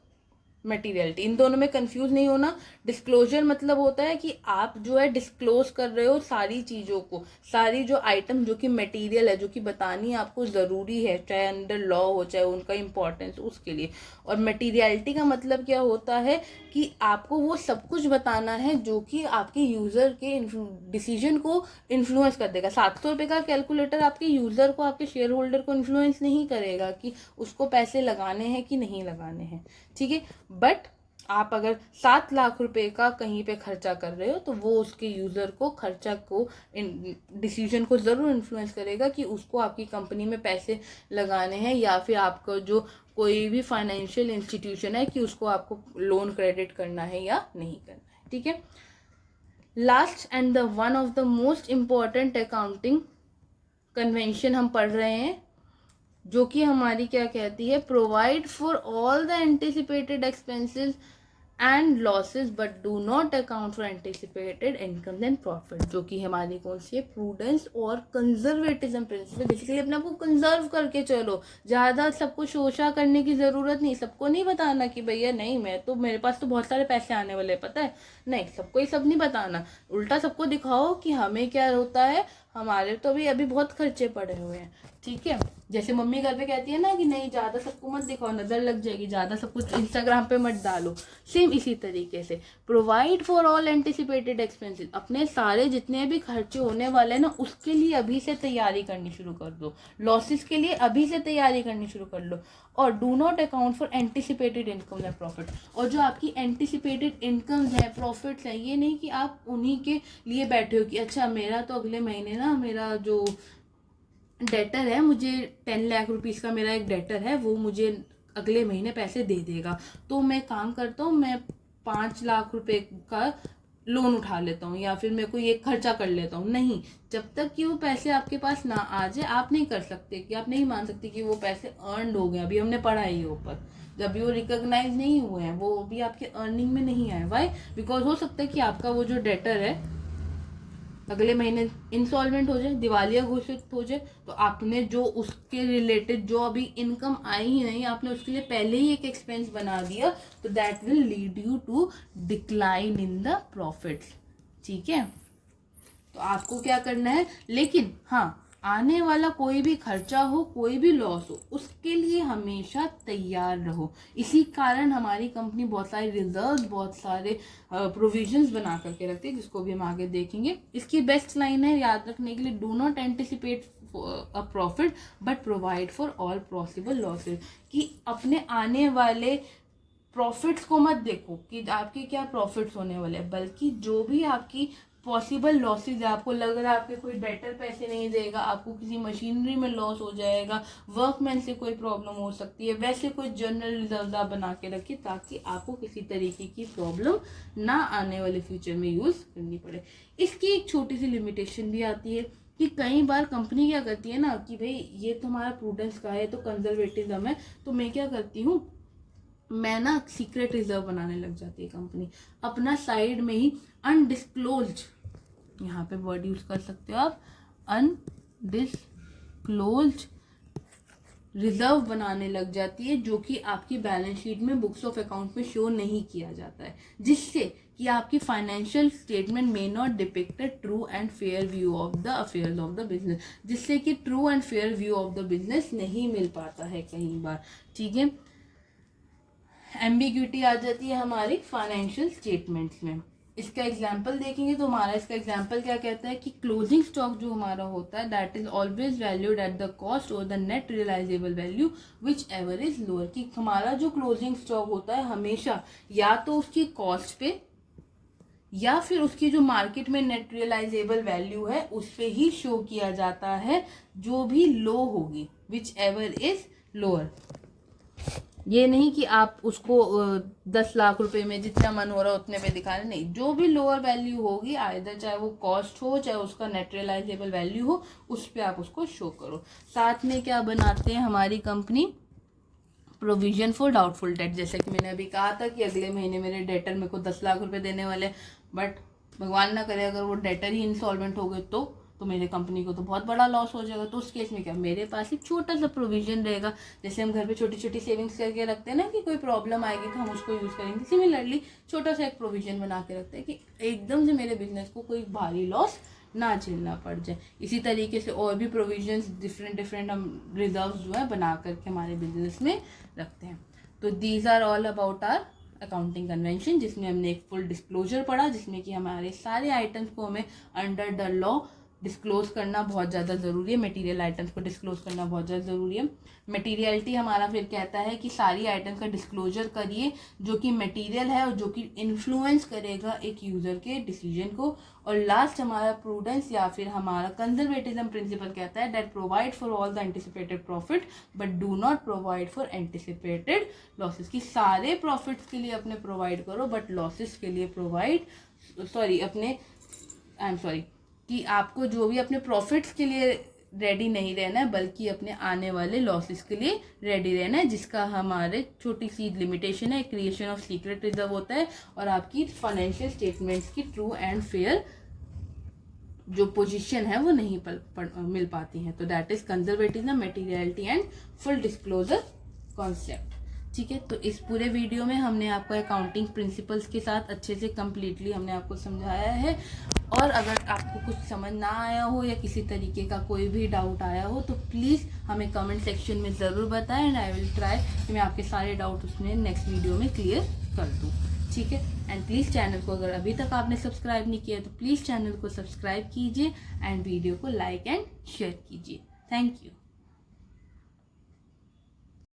मटेरियलिटी। इन दोनों में कंफ्यूज नहीं होना। डिस्क्लोजर मतलब होता है कि आप जो है डिस्क्लोज कर रहे हो सारी चीज़ों को, सारी जो आइटम जो कि मटेरियल है, जो कि बतानी आपको ज़रूरी है, चाहे अंडर लॉ हो चाहे उनका इम्पोर्टेंस उसके लिए। और मटेरियलिटी का मतलब क्या होता है कि आपको वो सब कुछ बताना है जो कि आपके यूज़र के डिसीजन को इन्फ्लुएंस कर देगा। 700 रुपये का कैलकुलेटर आपके यूज़र को, आपके शेयर होल्डर को इन्फ्लुएंस नहीं करेगा कि उसको पैसे लगाने हैं कि नहीं लगाने हैं, ठीक है। बट आप अगर 7 लाख रुपए का कहीं पे खर्चा कर रहे हो तो वो उसके यूज़र को खर्चा को डिसीजन को ज़रूर इन्फ्लुएंस करेगा कि उसको आपकी कंपनी में पैसे लगाने हैं, या फिर आपका जो कोई भी फाइनेंशियल इंस्टीट्यूशन है कि उसको आपको लोन क्रेडिट करना है या नहीं करना है, ठीक है। Last and the one of the most important accounting convention हम पढ़ रहे हैं, जो कि हमारी क्या कहती है, provide for all the anticipated expenses and losses but do not account for anticipated income and profit, जो कि हमारी कौन सी है, प्रूडेंस और कंजर्वेटिज्म प्रिंसिपल। बेसिकली अपने आप को कंजर्व करके चलो, ज़्यादा सबको शोषा करने की ज़रूरत नहीं, सबको नहीं बताना कि भैया नहीं मैं तो, मेरे पास तो बहुत सारे पैसे आने वाले पता है, नहीं सबको ही सब नहीं बताना, उल्टा सबको दिखाओ कि हमें क्या होता है, हमारे तो अभी बहुत खर्चे पड़े हुए हैं, ठीक है। जैसे मम्मी घर पे कहती है ना कि नहीं ज़्यादा सबको मत दिखाओ, नज़र लग जाएगी, ज़्यादा सब कुछ इंस्टाग्राम पे मत डालो, सेम इसी तरीके से provide for all anticipated expenses, अपने सारे जितने भी खर्चे होने वाले हैं ना उसके लिए अभी से तैयारी करनी शुरू कर दो, लॉसेस के लिए अभी से तैयारी करनी शुरू कर लो। और do not account for anticipated income या प्रॉफिट, और जो आपकी एंटिसिपेटेड इनकम्स है, प्रॉफिट्स है, ये नहीं कि आप उन्हीं के लिए बैठे हो कि अच्छा मेरा तो अगले महीने ना मेरा जो डेटर है, मुझे 10 लाख रुपीज़ का मेरा एक डेटर है, वो मुझे अगले महीने पैसे दे देगा, तो मैं काम करता हूँ, मैं 5 लाख रुपए का लोन उठा लेता हूँ या फिर मैं कोई एक खर्चा कर लेता हूँ। नहीं, जब तक कि वो पैसे आपके पास ना आ जाए आप नहीं कर सकते, कि आप नहीं मान सकते कि वो पैसे अर्नड हो गए, अभी हमने पढ़ा है ये ऊपर, जब भी वो रिकॉग्नाइज नहीं हुए हैं, वो अभी आपके अर्निंग में नहीं आए। वाई? बिकॉज हो सकता है कि आपका वो जो डेटर है अगले महीने इंसॉल्वेंट हो जाए, दिवालिया घोषित हो जाए, तो आपने जो उसके रिलेटेड जो अभी इनकम आई ही नहीं, आपने उसके लिए पहले ही एक एक्सपेंस बना दिया, तो that will lead you to decline in the profits, ठीक है। तो आपको क्या करना है, लेकिन हाँ आने वाला कोई भी खर्चा हो, कोई भी लॉस हो, उसके लिए हमेशा तैयार रहो। इसी कारण हमारी कंपनी बहुत सारे रिजर्व, बहुत सारे प्रोविजंस बना करके रखती है, जिसको भी हम आगे देखेंगे। इसकी बेस्ट लाइन है याद रखने के लिए, do not anticipate a profit but provide for all possible losses, कि अपने आने वाले प्रॉफिट्स को मत देखो कि आपके क्या प्रॉफिट्स होने वाले हैं, बल्कि जो भी आपकी पॉसिबल लॉसेज है, आपको लग रहा है आपके कोई डेटर पैसे नहीं देगा, आपको किसी मशीनरी में लॉस हो जाएगा, वर्कमैन से कोई प्रॉब्लम हो सकती है, वैसे कोई जनरल रिजर्व आप बना के रखिए ताकि आपको किसी तरीके की प्रॉब्लम ना आने वाले फ्यूचर में यूज़ करनी पड़े। इसकी एक छोटी सी लिमिटेशन भी आती है कि कई बार कंपनी क्या करती है ना कि भाई ये तो हमारा प्रूडेंस का है, तो कंजर्वेटिज्म है, तो मैं क्या करती हूँ, मैं ना सीक्रेट रिजर्व बनाने लग जाती है कंपनी, अपना साइड में ही अनडिस्क्लोज्ड, यहाँ पे वर्ड यूज कर सकते हो आप, अनडिस्क्लोज्ड रिजर्व बनाने लग जाती है, जो कि आपकी बैलेंस शीट में, बुक्स ऑफ अकाउंट में शो नहीं किया जाता है, जिससे कि आपकी financial statement may not depict true and fair view of the affairs of the business, जिससे कि true and fair view of the business नहीं मिल पाता है कई बार, ठीक है। एम्बिग्यूटी आ जाती है हमारी फाइनेंशियल स्टेटमेंट्स में। इसका एग्जाम्पल देखेंगे तो हमारा इसका एग्जाम्पल क्या कहता है कि क्लोजिंग स्टॉक जो हमारा होता है that is always valued at the cost और the net realisable value whichever is lower, कि हमारा जो क्लोजिंग स्टॉक होता है हमेशा या तो उसकी कॉस्ट पे या फिर उसकी जो मार्केट में नेट रियलाइजेबल वैल्यू है उस पे ही शो किया जाता है, जो भी लो होगी, विच एवर इज लोअर। ये नहीं कि आप उसको 10 लाख रुपए में जितना मन हो रहा है उतने पे दिखा रहे, नहीं, जो भी लोअर वैल्यू होगी आइदर चाहे वो कॉस्ट हो चाहे उसका नेट रियलाइजेबल वैल्यू हो, उस पे आप उसको शो करो। साथ में क्या बनाते हैं हमारी company, provision for doubtful debt, जैसे कि मैंने अभी कहा था कि अगले महीने मेरे डेटर मेरे को 10 लाख रुपए देने वाले, बट भगवान ना करे अगर वो डेटर ही इंसॉल्वेंट हो गए तो मेरे कंपनी को तो बहुत बड़ा लॉस हो जाएगा। तो उस केस में क्या, मेरे पास एक छोटा सा प्रोविजन रहेगा, जैसे हम घर पे छोटी छोटी सेविंग्स करके रखते हैं ना कि कोई प्रॉब्लम आएगी तो हम उसको यूज़ करेंगे, सिमिलरली छोटा सा एक प्रोविजन बना के रखते हैं कि एकदम से मेरे बिजनेस को कोई भारी लॉस ना झेलना पड़ जाए। इसी तरीके से और भी प्रोविजंस डिफरेंट हम रिजर्व्स जो है बना करके हमारे बिजनेस में रखते हैं। तो these are all about our accounting convention, जिसमें हमने एक फुल डिस्क्लोजर पढ़ा, जिसमें कि हमारे सारे आइटम्स को हमें अंडर द लॉ डिस्क्लोज करना बहुत ज़्यादा ज़रूरी है, मटेरियल आइटम्स को डिस्क्लोज करना बहुत ज़्यादा ज़रूरी है। मटेरियलिटी हमारा फिर कहता है कि सारी आइटम्स का डिस्क्लोजर करिए जो कि मटेरियल है और जो कि इन्फ्लुएंस करेगा एक यूज़र के डिसीजन को। और लास्ट हमारा प्रूडेंस या फिर हमारा कंजर्वेटिज्म प्रिंसिपल कहता है that provide for all the anticipated profit but do not provide for anticipated losses, कि सारे प्रॉफिट्स के लिए अपने प्रोवाइड करो बट लॉसेस के लिए कि आपको जो भी अपने प्रॉफिट्स के लिए रेडी नहीं रहना है, बल्कि अपने आने वाले लॉसेस के लिए रेडी रहना है, जिसका हमारे छोटी सी लिमिटेशन है, क्रिएशन ऑफ सीक्रेट रिजर्व होता है और आपकी फाइनेंशियल स्टेटमेंट्स की ट्रू एंड फेयर जो पोजीशन है वो नहीं मिल पाती है। तो that is conservatism, materiality and full disclosure concept. ठीक है, तो इस पूरे वीडियो में हमने आपको अकाउंटिंग प्रिंसिपल्स के साथ अच्छे से कंप्लीटली हमने आपको समझाया है। और अगर आपको कुछ समझ ना आया हो या किसी तरीके का कोई भी डाउट आया हो तो प्लीज़ हमें कमेंट सेक्शन में ज़रूर बताएं एंड आई विल ट्राई कि मैं आपके सारे डाउट उसमें नेक्स्ट वीडियो में क्लियर कर दूँ। ठीक है, एंड प्लीज़ चैनल को अगर अभी तक आपने सब्सक्राइब नहीं किया तो प्लीज़ चैनल को सब्सक्राइब कीजिए एंड वीडियो को लाइक एंड शेयर कीजिए। Thank you.